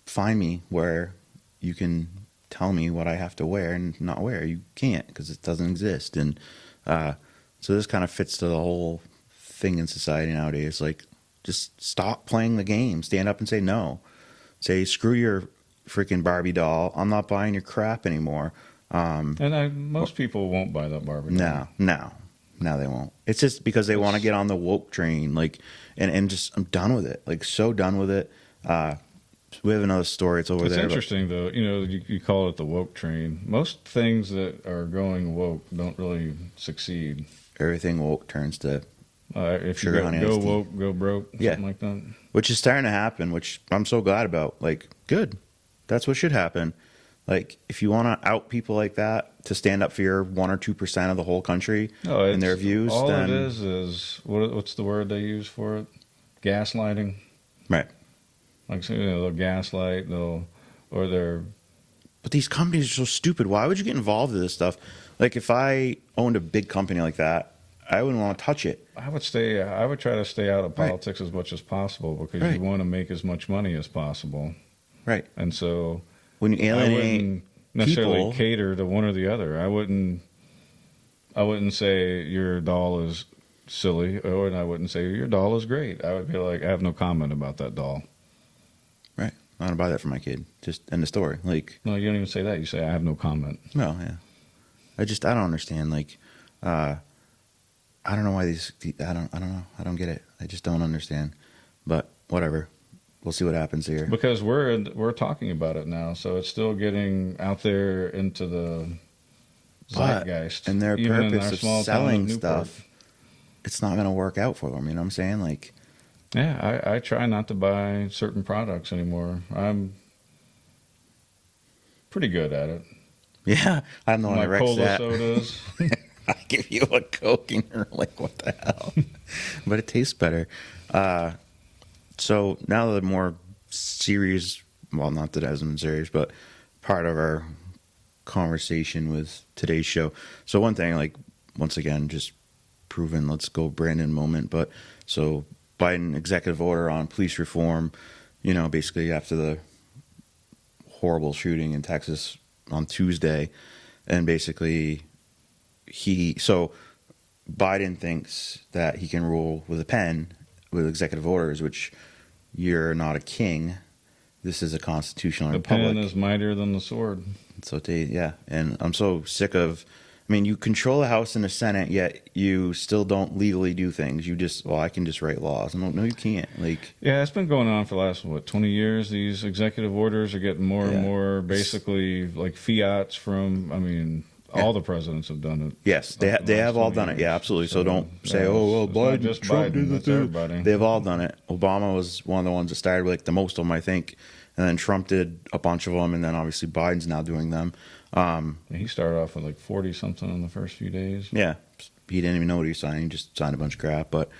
Find me where you can tell me what I have to wear and not wear. You can't because it doesn't exist. And so this kind of fits to the whole thing in society nowadays. Like, just stop playing the game. Stand up and say no. Say, screw your freaking Barbie doll. I'm not buying your crap anymore. Most people won't buy that Barbie doll. No, they won't. It's just because they want to get on the woke train. Like, and just, I'm done with it. Like, so done with it. We have another story. It's over there. It's interesting, though. You call it the woke train. Most things that are going woke don't really succeed. Everything woke turns to if sugar, you honey, go iced tea. woke, go broke, something like that. Which is starting to happen, which I'm so glad about. Like, good. That's what should happen. Like, if you want to out people like that to stand up for your 1 or 2% of the whole country and their views, all then it is what's the word they use for it? Gaslighting. Right. Like, they'll gaslight, But these companies are so stupid. Why would you get involved in this stuff? Like, if I owned a big company like that, I wouldn't want to touch it. I would try to stay out of politics as much as possible because you want to make as much money as possible. Right. And so when you alienate I wouldn't necessarily people, cater to one or the other. I wouldn't say your doll is silly, or I wouldn't say your doll is great. I would be like, I have no comment about that doll. right. I want to buy that for my kid. Just end the story. Like, No, you don't even say that. You say, I have no comment. no, yeah. I don't understand. Like, I don't know why I don't know. I don't get it. I just don't understand. But whatever. We'll see what happens here. Because we're talking about it now, so it's still getting out there into the zeitgeist. And their even in our purpose small of town selling Newport. stuff, it's not going to work out for them. You know what I'm saying? Like, Yeah, I try not to buy certain products anymore. I'm pretty good at it. yeah, I'm the one My that wrecks cola that. sodas. I give you a Coke and you're like, what the hell? But it tastes better. So now the more serious, well, not that it hasn't been serious, but part of our conversation with today's show. So one thing, like, once again, just proven, let's go Brandon moment. But so Biden executive order on police reform, basically after the horrible shooting in Texas on Tuesday, and basically, so Biden thinks that he can rule with a pen with executive orders, which you're not a king. This is a constitutional The republic. pen is mightier than the sword. So and I'm so sick of. I mean, you control the House and the Senate, yet you still don't legally do things. You just, I can just write laws. No, you can't. Like, Yeah, it's been going on for the last 20 years. These executive orders are getting more and more basically like fiats from. I mean, all the presidents have done it. yes, they have all done it. Yeah, absolutely. So don't say, Biden, just Trump Biden, did it's the thing. everybody. They've all done it. Obama was one of the ones that started with, like, the most of them, I think, and then Trump did a bunch of them, and then obviously Biden's now doing them. He started off with like 40 something in the first few days. Yeah, he didn't even know what he signed. He just signed a bunch of crap. But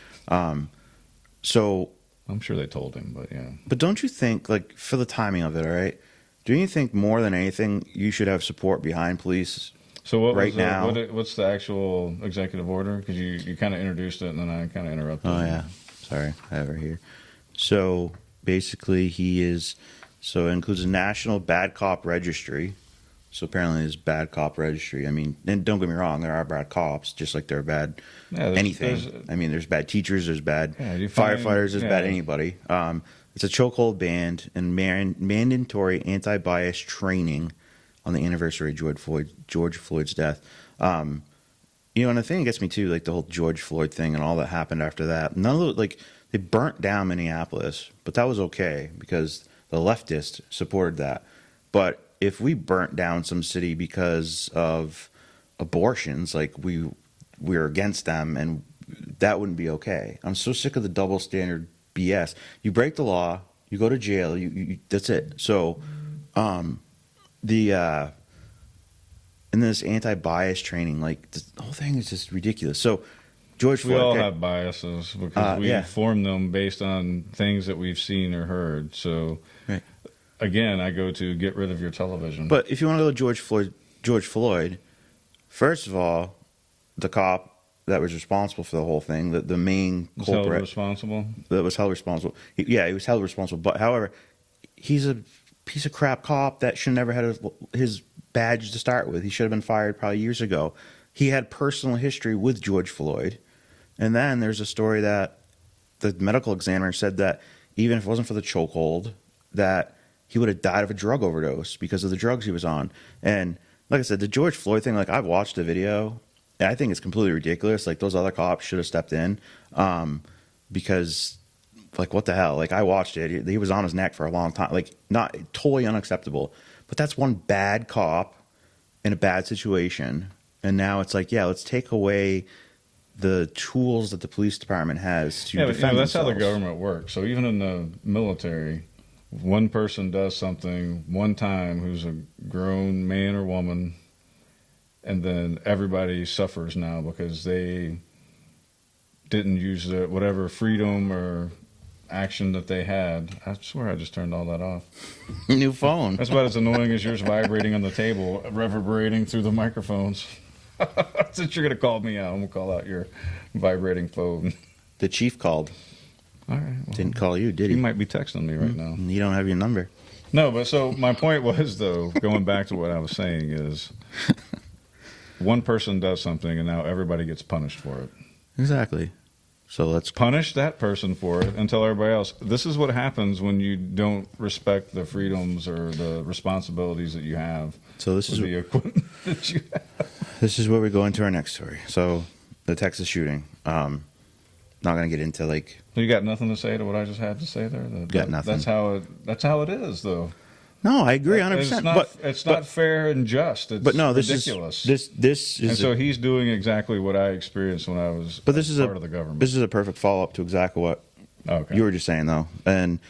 so, I'm sure they told him, but yeah. but don't you think, like, for the timing of it, all right? Do you think more than anything you should have support behind police? So what Right was now- what's the actual executive order? Because you kind of introduced it and then I kind of interrupted. Oh yeah, sorry, I have it here. So basically, so it includes a national bad cop registry. So apparently, there's bad cop registry. I mean, and don't get me wrong, there are bad cops, just like there are bad anything. I mean, there's bad teachers, there's bad firefighters, there's bad anybody. It's a chokehold ban and mandatory anti-bias training on the anniversary of George Floyd's death. And the thing that gets me too, like the whole George Floyd thing and all that happened after that. None of like they burnt down Minneapolis, but that was okay because the leftists supported that. But if we burnt down some city because of abortions, like we're against them, and that wouldn't be okay. I'm so sick of the double standard BS. You break the law, you go to jail. You that's it. So, and this anti-bias training, like the whole thing is just ridiculous. So, George Floyd. We all have biases because we form them based on things that we've seen or heard. So, right. Again, I go to get rid of your television. But if you want to go to George Floyd, first of all, the cop that was responsible for the whole thing, the main was held culprit responsible. That was held responsible. He was held responsible. But however, he's a piece of crap cop that should never had his badge to start with. He should have been fired probably years ago. He had personal history with George Floyd, and then there's a story that the medical examiner said that even if it wasn't for the chokehold, that he would have died of a drug overdose because of the drugs he was on. And like I said, the George Floyd thing, like I've watched the video, and I think it's completely ridiculous. Like those other cops should have stepped in because, like, what the hell? Like I watched it. He was on his neck for a long time. Like not totally unacceptable. But that's one bad cop in a bad situation. And now it's like, yeah, let's take away the tools that the police department has to defend that's how the themselves. government works. So even in the military, one person does something one time who's a grown man or woman, and then everybody suffers now because they didn't use whatever freedom or action that they had. I swear I just turned all that off. New phone. That's about as annoying as yours vibrating on the table, reverberating through the microphones. Since you're going to call me out, I'm going to call out your vibrating phone. The chief called. All right. Well, Didn't call you, did he he? might be texting me right now. You don't have your number. No, but so my point was, though, going back to what I was saying is one person does something and now everybody gets punished for it. Exactly. So let's Punish that person for it and tell everybody else. This is what happens when you don't respect the freedoms or the responsibilities that you have. So this is the equipment that you have. This is where we go into our next story. So the Texas shooting. Not going to get into like. You got nothing to say to what I just had to say there. Got nothing. That's how it is, though. No, I agree 100%. It's not fair and just. It's ridiculous. This is. And so he's doing exactly what I experienced when I was part of the government. This is a perfect follow up to exactly what you were just saying, though. And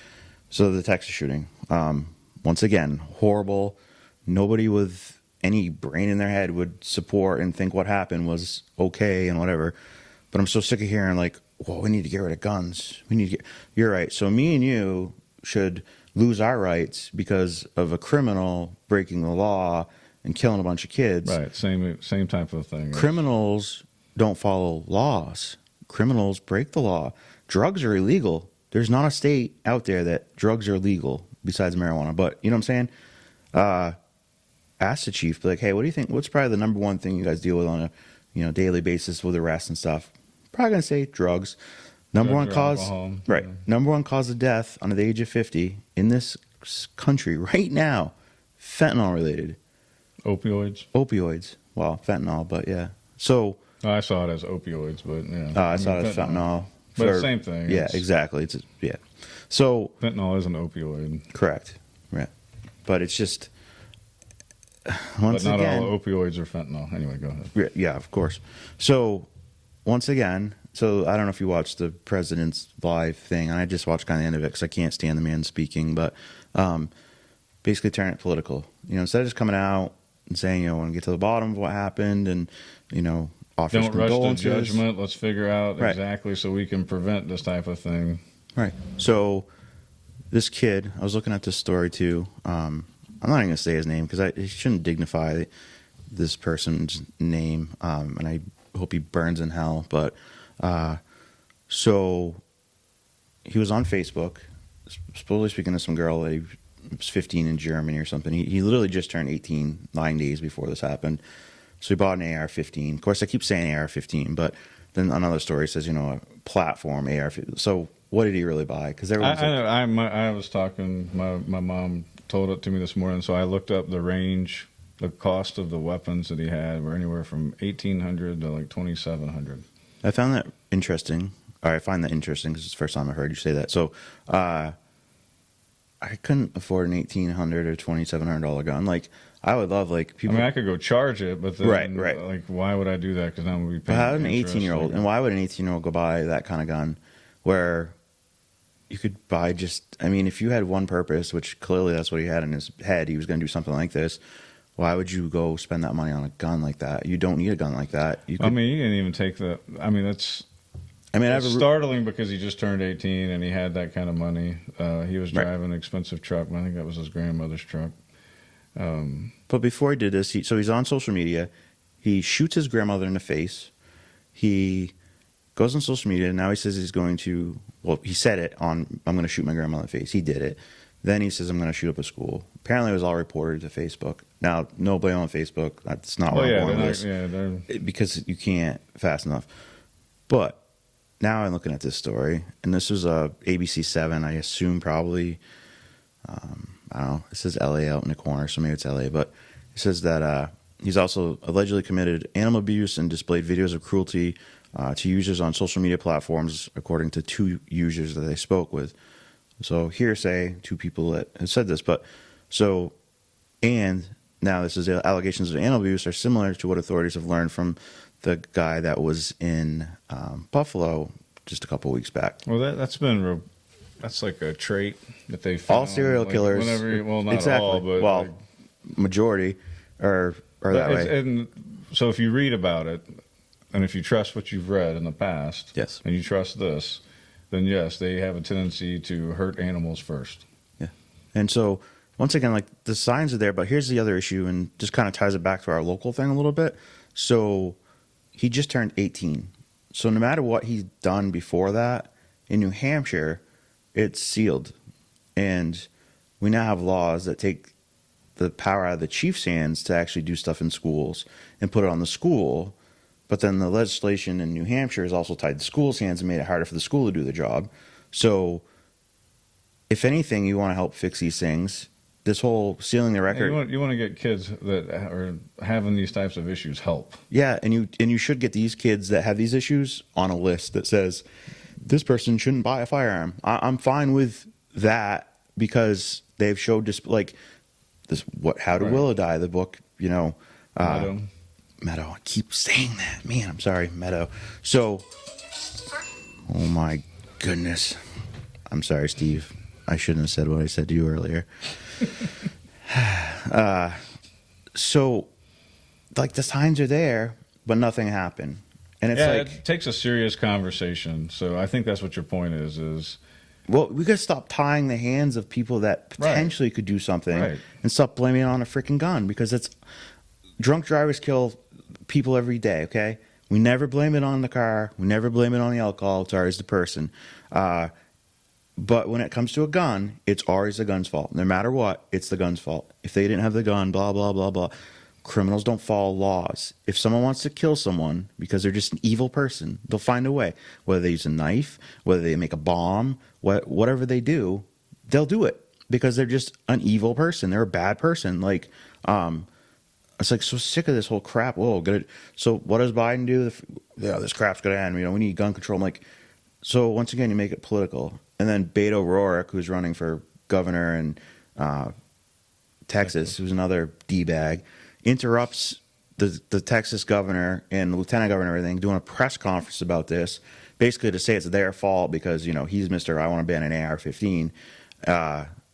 so the Texas shooting. Once again, horrible. Nobody with any brain in their head would support and think what happened was okay and whatever. But I'm so sick of hearing like, well, we need to get rid of guns. You're right. So me and you should lose our rights because of a criminal breaking the law and killing a bunch of kids. Right. Same type of thing. Criminals don't follow laws. Criminals break the law. Drugs are illegal. There's not a state out there that drugs are legal besides marijuana. But you know what I'm saying? Ask the chief, be like, hey, what do you think? What's probably the number one thing you guys deal with on a daily basis with arrests and stuff. Probably gonna say drugs. Number one Drugs or cause, alcohol. right? Yeah. Number one cause of death under the age of 50 in this country right now, fentanyl related. Opioids. Well, fentanyl, but yeah. So I saw it as opioids, but yeah. I saw it as fentanyl. But it's same thing. Yeah, exactly. So Fentanyl is an opioid. correct. Right. But it's just But once not again, all opioids are fentanyl. Anyway, go ahead. yeah, of course. So once again, so I don't know if you watched the president's live thing, and I just watched kind of the end of it because I can't stand the man speaking, but basically turning it political. Instead of just coming out and saying, I want to get to the bottom of what happened and, offers Don't rush to condolences. judgment. Let's figure out Right. exactly so we can prevent this type of thing. Right. So this kid, I was looking at this story too. I'm not even going to say his name because it shouldn't dignify this person's name, and I hope he burns in hell. But so he was on Facebook, supposedly speaking to some girl that he was 15 in Germany or something. He literally just turned 18 9 days before this happened. So he bought an AR-15. Of course, I keep saying AR-15, but then another story says, a platform AR-15. So what did he really buy? Because I was talking. My mom told it to me this morning, so I looked up the range. The cost of the weapons that he had were anywhere from $1,800 to like $2,700. I found that interesting. Or I find that interesting because it's the first time I heard you say that. So I couldn't afford an $1,800 or $2,700 gun. Like I would love people. I could go charge it, but then, right. Like, why would I do that? Because now I'm gonna be But paying. how would an interest. 18-year-old, and why would an 18-year-old go buy that kind of gun? Where you could buy if you had one purpose, which clearly that's what he had in his head, he was going to do something like this. Why would you go spend that money on a gun like that? You don't need a gun like that. You can even take the. That's. It's startling because he just turned 18 and he had that kind of money. He was driving an expensive truck. I think that was his grandmother's truck. But before he did this, so he's on social media. He shoots his grandmother in the face. He goes on social media. And now he says he's going to. Well, he said it on. I'm going to shoot my grandmother in the face. He did it. Then he says I'm going to shoot up a school. Apparently, it was all reported to Facebook. Now, nobody on Facebook. That's not where I'm going with this. Because you can't fast enough. But now I'm looking at this story, and this was a ABC 7. I assume probably. I don't know. It says LA out in the corner, so maybe it's LA. But it says that he's also allegedly committed animal abuse and displayed videos of cruelty to users on social media platforms, according to 2 users that they spoke with. So hearsay, 2 people that have said this. But so, and now this is allegations of animal abuse are similar to what authorities have learned from the guy that was in Buffalo just a couple weeks back. Well, that's like a trait that they found. All serial killers. Not exactly. all, but majority are that way. And so if you read about it, and if you trust what you've read in the past, yes, and you trust this, then yes, they have a tendency to hurt animals first. Yeah. And so once again, the signs are there, but here's the other issue, and just kind of ties it back to our local thing a little bit. So he just turned 18. So no matter what he's done before that, in New Hampshire, it's sealed. And we now have laws that take the power out of the chief's hands to actually do stuff in schools and put it on the school. But then the legislation in New Hampshire is also tied to the school's hands and made it harder for the school to do the job. So if anything, you want to help fix these things. This whole sealing the record. You want to get kids that are having these types of issues help. Yeah, and you should get these kids that have these issues on a list that says this person shouldn't buy a firearm. I'm fine with that because they've showed this. How Did Willow Die? The book, Meadow. I keep saying that, man. I'm sorry, Meadow. So, oh my goodness, I'm sorry, Steve. I shouldn't have said what I said to you earlier. So, the signs are there, but nothing happened. And it's it takes a serious conversation. So I think that's what your point is well, we got to stop tying the hands of people that potentially could do something and stop blaming it on a freaking gun, because it's drunk drivers kill people every day. Okay. We never blame it on the car. We never blame it on the alcohol. It's always the person. But when it comes to a gun, it's always the gun's fault. No matter what, it's the gun's fault. If they didn't have the gun, blah, blah, blah, blah. criminals don't follow laws. If someone wants to kill someone because they're just an evil person, they'll find a way. Whether they use a knife, whether they make a bomb, whatever they do, they'll do it because they're just an evil person. They're a bad person. Like, it's like so sick of this whole crap. Whoa, good. So what does Biden do? Yeah, this crap's gonna end. We need gun control. I'm like, so once again, you make it political. And then Beto O'Rourke, who's running for governor in Texas, who's another D-bag, interrupts the Texas governor and the lieutenant governor and everything, doing a press conference about this, basically to say it's their fault because, he's Mr. I want to ban an AR-15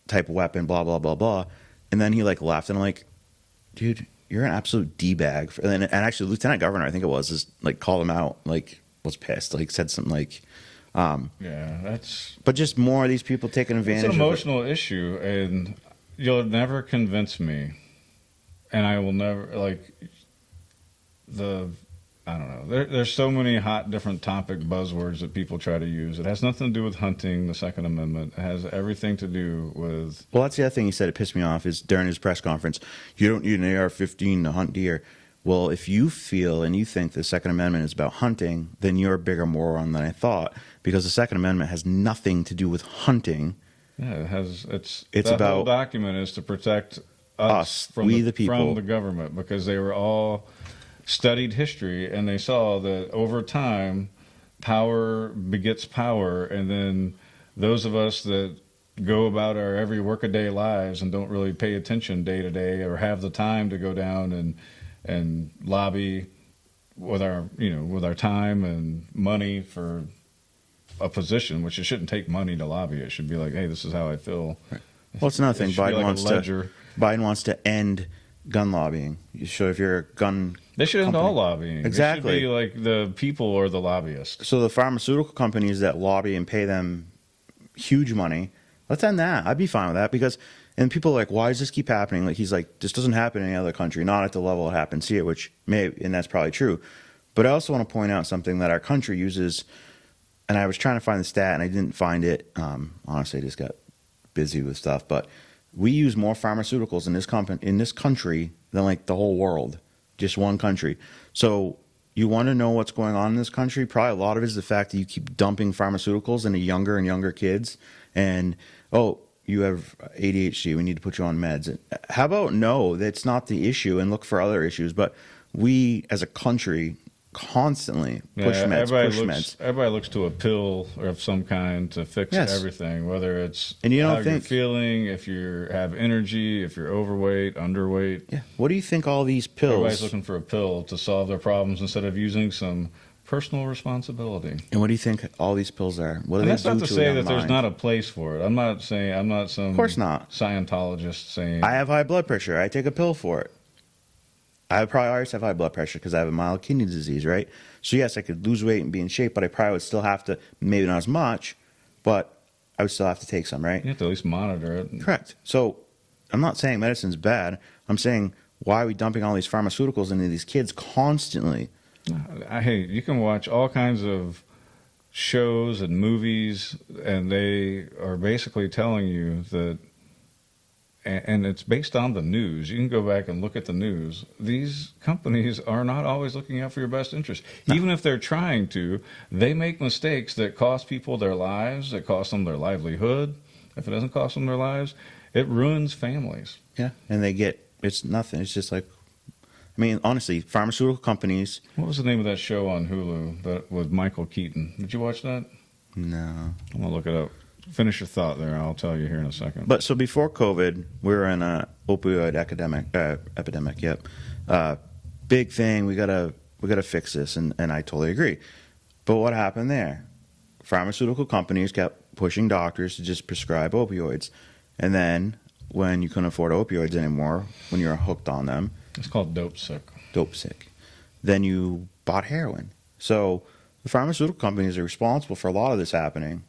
type of weapon, blah, blah, blah, blah. And then he, left, and I'm like, dude, you're an absolute D-bag. And actually, lieutenant governor, I think it was, just, called him out, was pissed, said something yeah, that's... But just more of these people taking advantage of it. It's an emotional issue, and you'll never convince me, and I will never, I don't know. There's so many hot different topic buzzwords that people try to use. It has nothing to do with hunting, the Second Amendment. It has everything to do with... Well, that's the other thing he said. It pissed me off is during his press conference, you don't need an AR-15 to hunt deer. Well, if you feel and you think the Second Amendment is about hunting, then you're a bigger moron than I thought, because the Second Amendment has nothing to do with hunting. Yeah, it has. It's about the whole document is to protect us from the people, from the government, because they were all studied history and they saw that over time, power begets power, and then those of us that go about our every workaday lives and don't really pay attention day to day or have the time to go down and lobby with our time and money for a position, which it shouldn't take money to lobby. It should be like, hey, this is how I feel. Right. Well, it's another thing. Biden wants to end gun lobbying. So if you're a gun, they should end all lobbying. Exactly. It should be like the people or the lobbyists. So the pharmaceutical companies that lobby and pay them huge money, let's end that. I'd be fine with that because. And people are like, why does this keep happening? He's like, this doesn't happen in any other country, not at the level it happens here, and that's probably true. But I also want to point out something that our country uses, and I was trying to find the stat, and I didn't find it. Honestly, I just got busy with stuff. But we use more pharmaceuticals in this country than the whole world, just one country. So you want to know what's going on in this country? Probably a lot of it is the fact that you keep dumping pharmaceuticals into younger and younger kids, and you have ADHD, we need to put you on meds. How about no, that's not the issue and look for other issues? But we, as a country, constantly push meds. Everybody looks to a pill or of some kind to fix everything, whether it's how you're feeling, if you have energy, if you're overweight, underweight. Yeah. What do you think all these pills... Everybody's looking for a pill to solve their problems instead of using some personal responsibility. And what do you think all these pills are? What do that's not to say that there's not a place for it. I'm not some of course not Scientologist saying I have high blood pressure, I take a pill for it. I probably always have high blood pressure because I have a mild kidney disease, right? So yes, I could lose weight and be in shape, but I probably would still have to, maybe not as much, but I would still have to take some, right? You have to at least monitor it. Correct. So I'm not saying medicine's bad. I'm saying, why are we dumping all these pharmaceuticals into these kids constantly? Hey, you can watch all kinds of shows and movies, and they are basically telling you that, and it's based on the news. You can go back and look at the news. These companies are not always looking out for your best interest. No. Even if they're trying to, they make mistakes that cost people their lives, that cost them their livelihood. If it doesn't cost them their lives, it ruins families. Yeah, and it's nothing. It's just honestly, pharmaceutical companies... What was the name of that show on Hulu that with Michael Keaton? Did you watch that? No. I'm going to look it up. Finish your thought there. I'll tell you here in a second. But so before COVID, we were in a opioid epidemic. Yep. Big thing. We gotta fix this, and I totally agree. But what happened there? Pharmaceutical companies kept pushing doctors to just prescribe opioids, and then when you couldn't afford opioids anymore, when you were hooked on them, it's called dope sick. Then you bought heroin. So the pharmaceutical companies are responsible for a lot of this happening.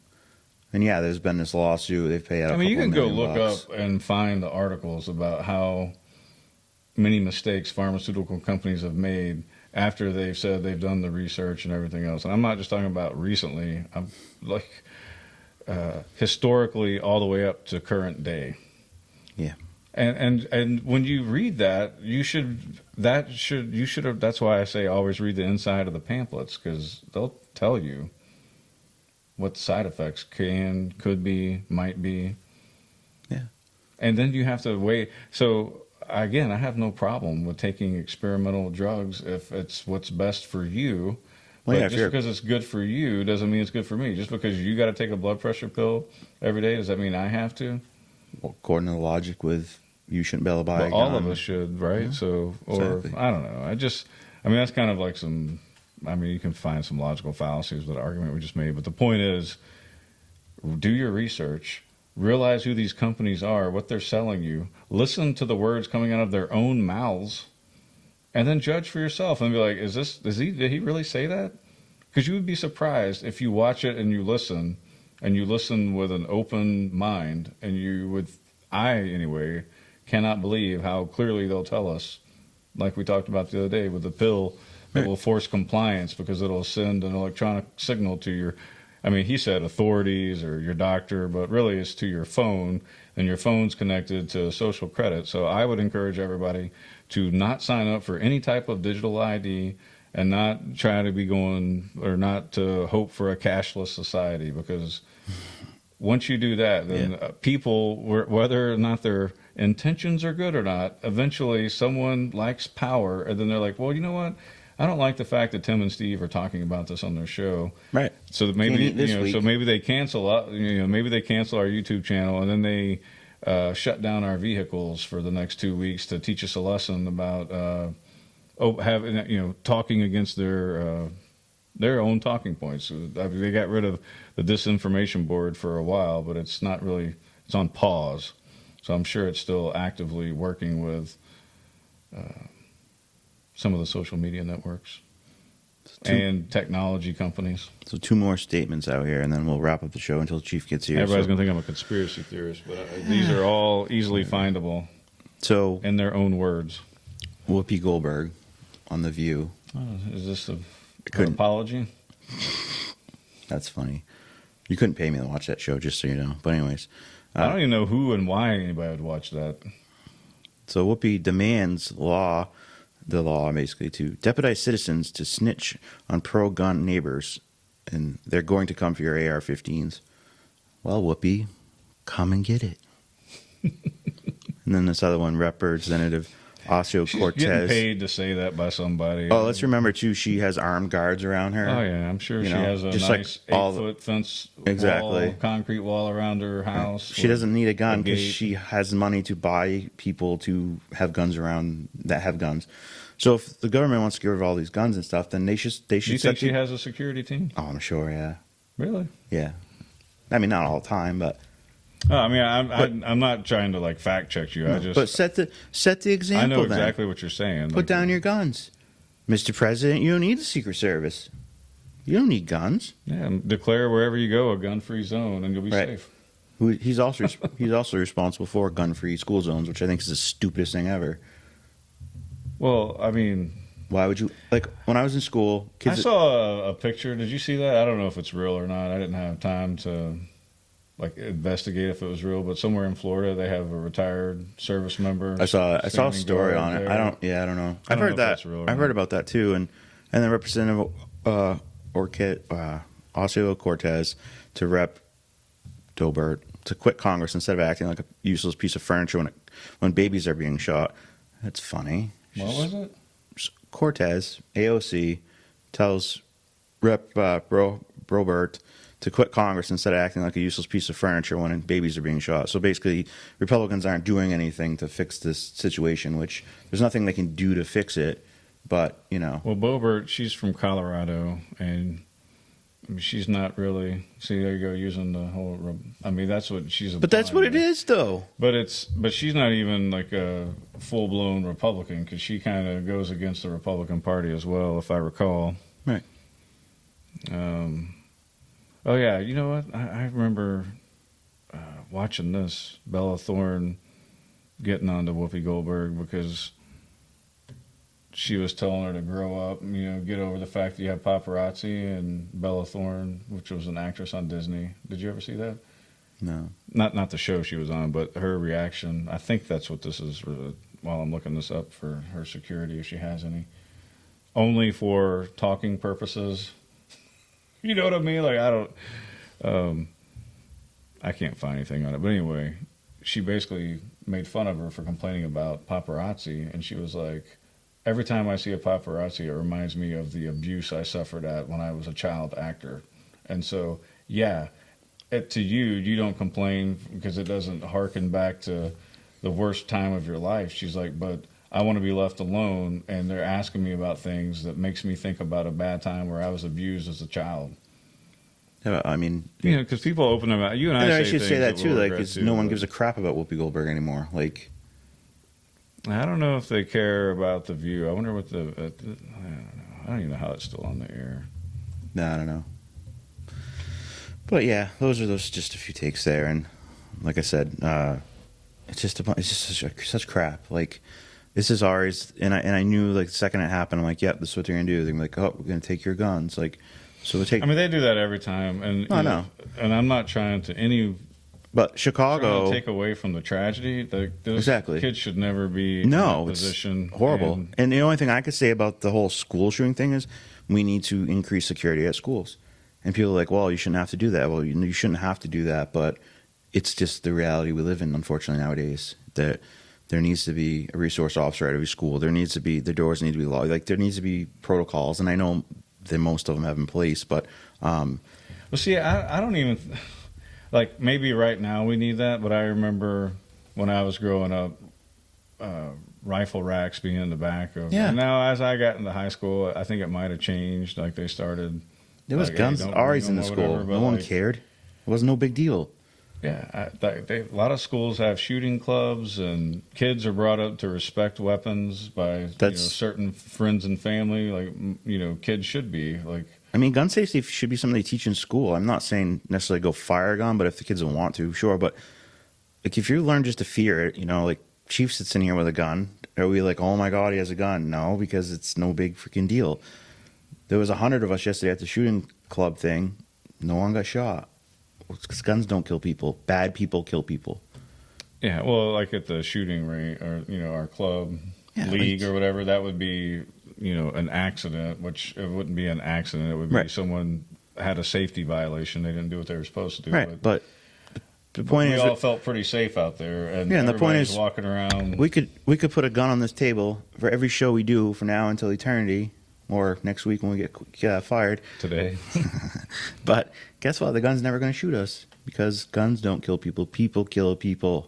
And yeah, there's been this lawsuit. They've paid out. You can go look up and find the articles about how many mistakes pharmaceutical companies have made after they've said they've done the research and everything else. And I'm not just talking about recently. I'm historically all the way up to current day. Yeah. And when you read that, you should have. That's why I say always read the inside of the pamphlets, because they'll tell you what the side effects could be, might be. Yeah. And then you have to wait. So again, I have no problem with taking experimental drugs if it's what's best for you. Well, But yeah, just because it's good for you doesn't mean it's good for me. Just because you got to take a blood pressure pill every day, does that mean I have to? Well, according to the logic with you shouldn't be able to buy a But all gun. of us should, right? Yeah, So, or exactly. I don't know. That's kind of like some. I mean, you can find some logical fallacies with the argument we just made. But the point is, do your research. Realize who these companies are, what they're selling you. Listen to the words coming out of their own mouths, and then judge for yourself and be like, did he really say that? Because you would be surprised if you watch it and you listen with an open mind, and I anyway, cannot believe how clearly they'll tell us, like we talked about the other day with the pill that will force compliance because it'll send an electronic signal to he said authorities or your doctor, but really it's to your phone, and your phone's connected to social credit. So I would encourage everybody to not sign up for any type of digital ID and not try to be going, or not to hope for a cashless society, because once you do that, then people, whether or not their intentions are good or not, eventually someone likes power, and then they're like, well, you know what? I don't like the fact that Tim and Steve are talking about this on their show. Right. So that Can't eat this week. so maybe they cancel maybe they cancel our YouTube channel, and then they shut down our vehicles for the next 2 weeks to teach us a lesson about talking against their own talking points. They got rid of the disinformation board for a while, but it's not really, it's on pause. So I'm sure it's still actively working with some of the social media networks and technology companies. So 2 more statements out here, and then we'll wrap up the show until Chief gets here. Everybody's going to think I'm a conspiracy theorist, but these are all easily findable So in their own words. Whoopi Goldberg on The View. Is this an couldn't- apology? That's funny. You couldn't pay me to watch that show, just so you know. But anyways, I don't even know who and why anybody would watch that. so Whoopi demands the law basically to deputize citizens to snitch on pro-gun neighbors, and they're going to come for your AR-15s. Well, Whoopi, come and get it. And then this other one, Representative She's getting Ocasio-Cortez. paid to say that by somebody. Oh, let's remember too, she has armed guards around her. Oh yeah, I'm sure You she know, has a just like nice all 8-foot fence, Exactly. concrete wall around her house. She doesn't need a gun because gate. she has money to buy people to have guns around that have guns. So if the government wants to get rid of all these guns and stuff, then they should Do you think set she the- has a security team? Oh, I'm sure, yeah. Really? Yeah. I mean, not all the time, but Oh, I mean, I'm not trying to like fact check you. but set the example. I know then. exactly what you're saying. Put down your guns, Mr. President. You don't need the Secret Service. You don't need guns. Yeah, declare wherever you go a gun-free zone, and you'll be Right. safe. He's also responsible for gun-free school zones, which I think is the stupidest thing ever. Well, I mean, Why would you like when I was in school? I Kids, saw a picture. Did you see that? I don't know if it's real or not. I didn't have time to like investigate if it was real, but somewhere in Florida they have a retired service member. I saw a standing story guard on it. there. I don't know. I I've don't heard know if that. that's real or I've heard not. about that too, and then Representative Ocasio-Cortez to Rep. Goldberg to quit Congress instead of acting like a useless piece of furniture when babies are being shot. That's funny. What was it? Cortez, AOC, tells Rep. Robert to quit Congress instead of acting like a useless piece of furniture when babies are being shot. So basically, Republicans aren't doing anything to fix this situation, which there's nothing they can do to fix it. But, you know. Well, Boebert, she's from Colorado, and I mean, she's not really. See, there you go, using the whole. I mean, that's what she's. But that's what it is, though. But she's not even like a full blown Republican, because she kind of goes against the Republican Party as well, if I recall. Right. Oh yeah, you know what? I remember watching this Bella Thorne getting onto Whoopi Goldberg because she was telling her to grow up, get over the fact that you have paparazzi. And Bella Thorne, which was an actress on Disney. Did you ever see that? No. Not the show she was on, but her reaction. I think that's what this is. While I'm looking this up for her security, if she has any, only for talking purposes. You know what I mean? Like, I don't. I can't find anything on it, but anyway, she basically made fun of her for complaining about paparazzi, and she was like, every time I see a paparazzi, it reminds me of the abuse I suffered at when I was a child actor. And so, yeah, to you don't complain because it doesn't harken back to the worst time of your life. She's like, but I want to be left alone, and they're asking me about things that makes me think about a bad time where I was abused as a child. Yeah, I mean, Because people open them out. You and I should say that too. we'll Like, regret because too, no one but gives a crap about Whoopi Goldberg anymore. Like, I don't know if they care about the View. I wonder what I don't know. I don't even know how it's still on the air. no, I don't know. But yeah, those just a few takes there, and like I said, it's just such crap. Like, this is ours, and I knew like the second it happened, I'm like, yep, this is what they're gonna do. They're gonna be like, oh, we're gonna take your guns. Like, so we take. I mean, they do that every time, and I know. And I'm not trying to But Chicago take away from the tragedy. Those Exactly. kids should never be in no, that it's position. horrible. And the only thing I could say about the whole school shooting thing is we need to increase security at schools. And people are like, well, you shouldn't have to do that. Well, you shouldn't have to do that, but it's just the reality we live in, unfortunately, nowadays. That there needs to be a resource officer at every school. There needs to be, the doors need to be locked. Like, there needs to be protocols, and I know that most of them have in place, but Well, see, I don't even like. Maybe right now we need that, but I remember when I was growing up, rifle racks being in the back of. Yeah. And now, as I got into high school, I think it might have changed. Like, they started. there was like, guns hey, don't always bring in the them or school. whatever, No but, one like, cared. It was no big deal. Yeah, a lot of schools have shooting clubs, and kids are brought up to respect weapons by certain friends and family. Like, kids should be like. I mean, gun safety should be something they teach in school. I'm not saying necessarily go fire a gun, but if the kids don't want to, sure. But like, if you learn just to fear it, like Chief sits in here with a gun, are we like, oh my God, he has a gun? No, because it's no big freaking deal. There was 100 of us yesterday at the shooting club thing. No one got shot. Because guns don't kill people. Bad people kill people. Yeah, well, like at the shooting range, or our club league or whatever, that would be an accident. Which it wouldn't be an accident. It would be someone had a safety violation. They didn't do what they were supposed to do. Right, but the point is, we all felt pretty safe out there, and the point is, walking around. We could put a gun on this table for every show we do from now until eternity. Or next week when we get fired. Today. But guess what? The gun's never going to shoot us because guns don't kill people. People kill people.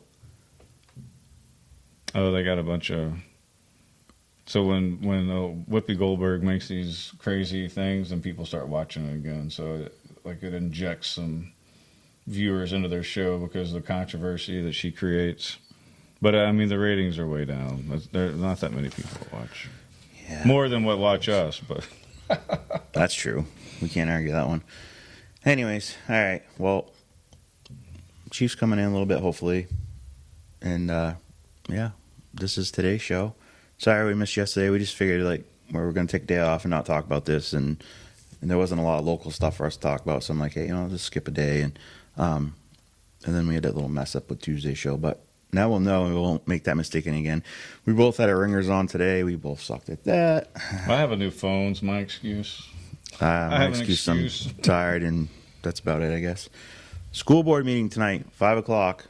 Oh, they got a bunch of... So when Whoopi Goldberg makes these crazy things, then people start watching it again. So it injects some viewers into their show because of the controversy that she creates. But, I mean, the ratings are way down. There's not that many people that watch. Yeah. More than what watch us, but that's true. We can't argue that one. Anyways, all right. Well, Chief's coming in a little bit, hopefully, and this is today's show. Sorry we missed yesterday. We just figured we were going to take a day off and not talk about this, and there wasn't a lot of local stuff for us to talk about. So I'm like, hey, just skip a day, and then we had that little mess up with Tuesday's show, but. Now we'll know we won't make that mistake again. We both had our ringers on today. We both sucked at that. I have a new phone. It's my excuse. My excuse. I'm tired, and that's about it, I guess. School board meeting tonight, 5 o'clock.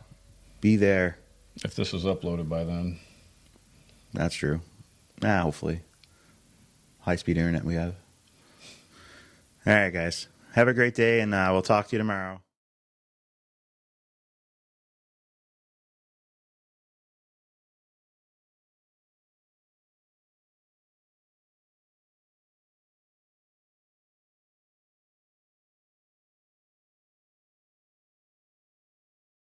Be there. If this is uploaded by then. That's true. Hopefully. High-speed internet we have. All right, guys. Have a great day, and we'll talk to you tomorrow.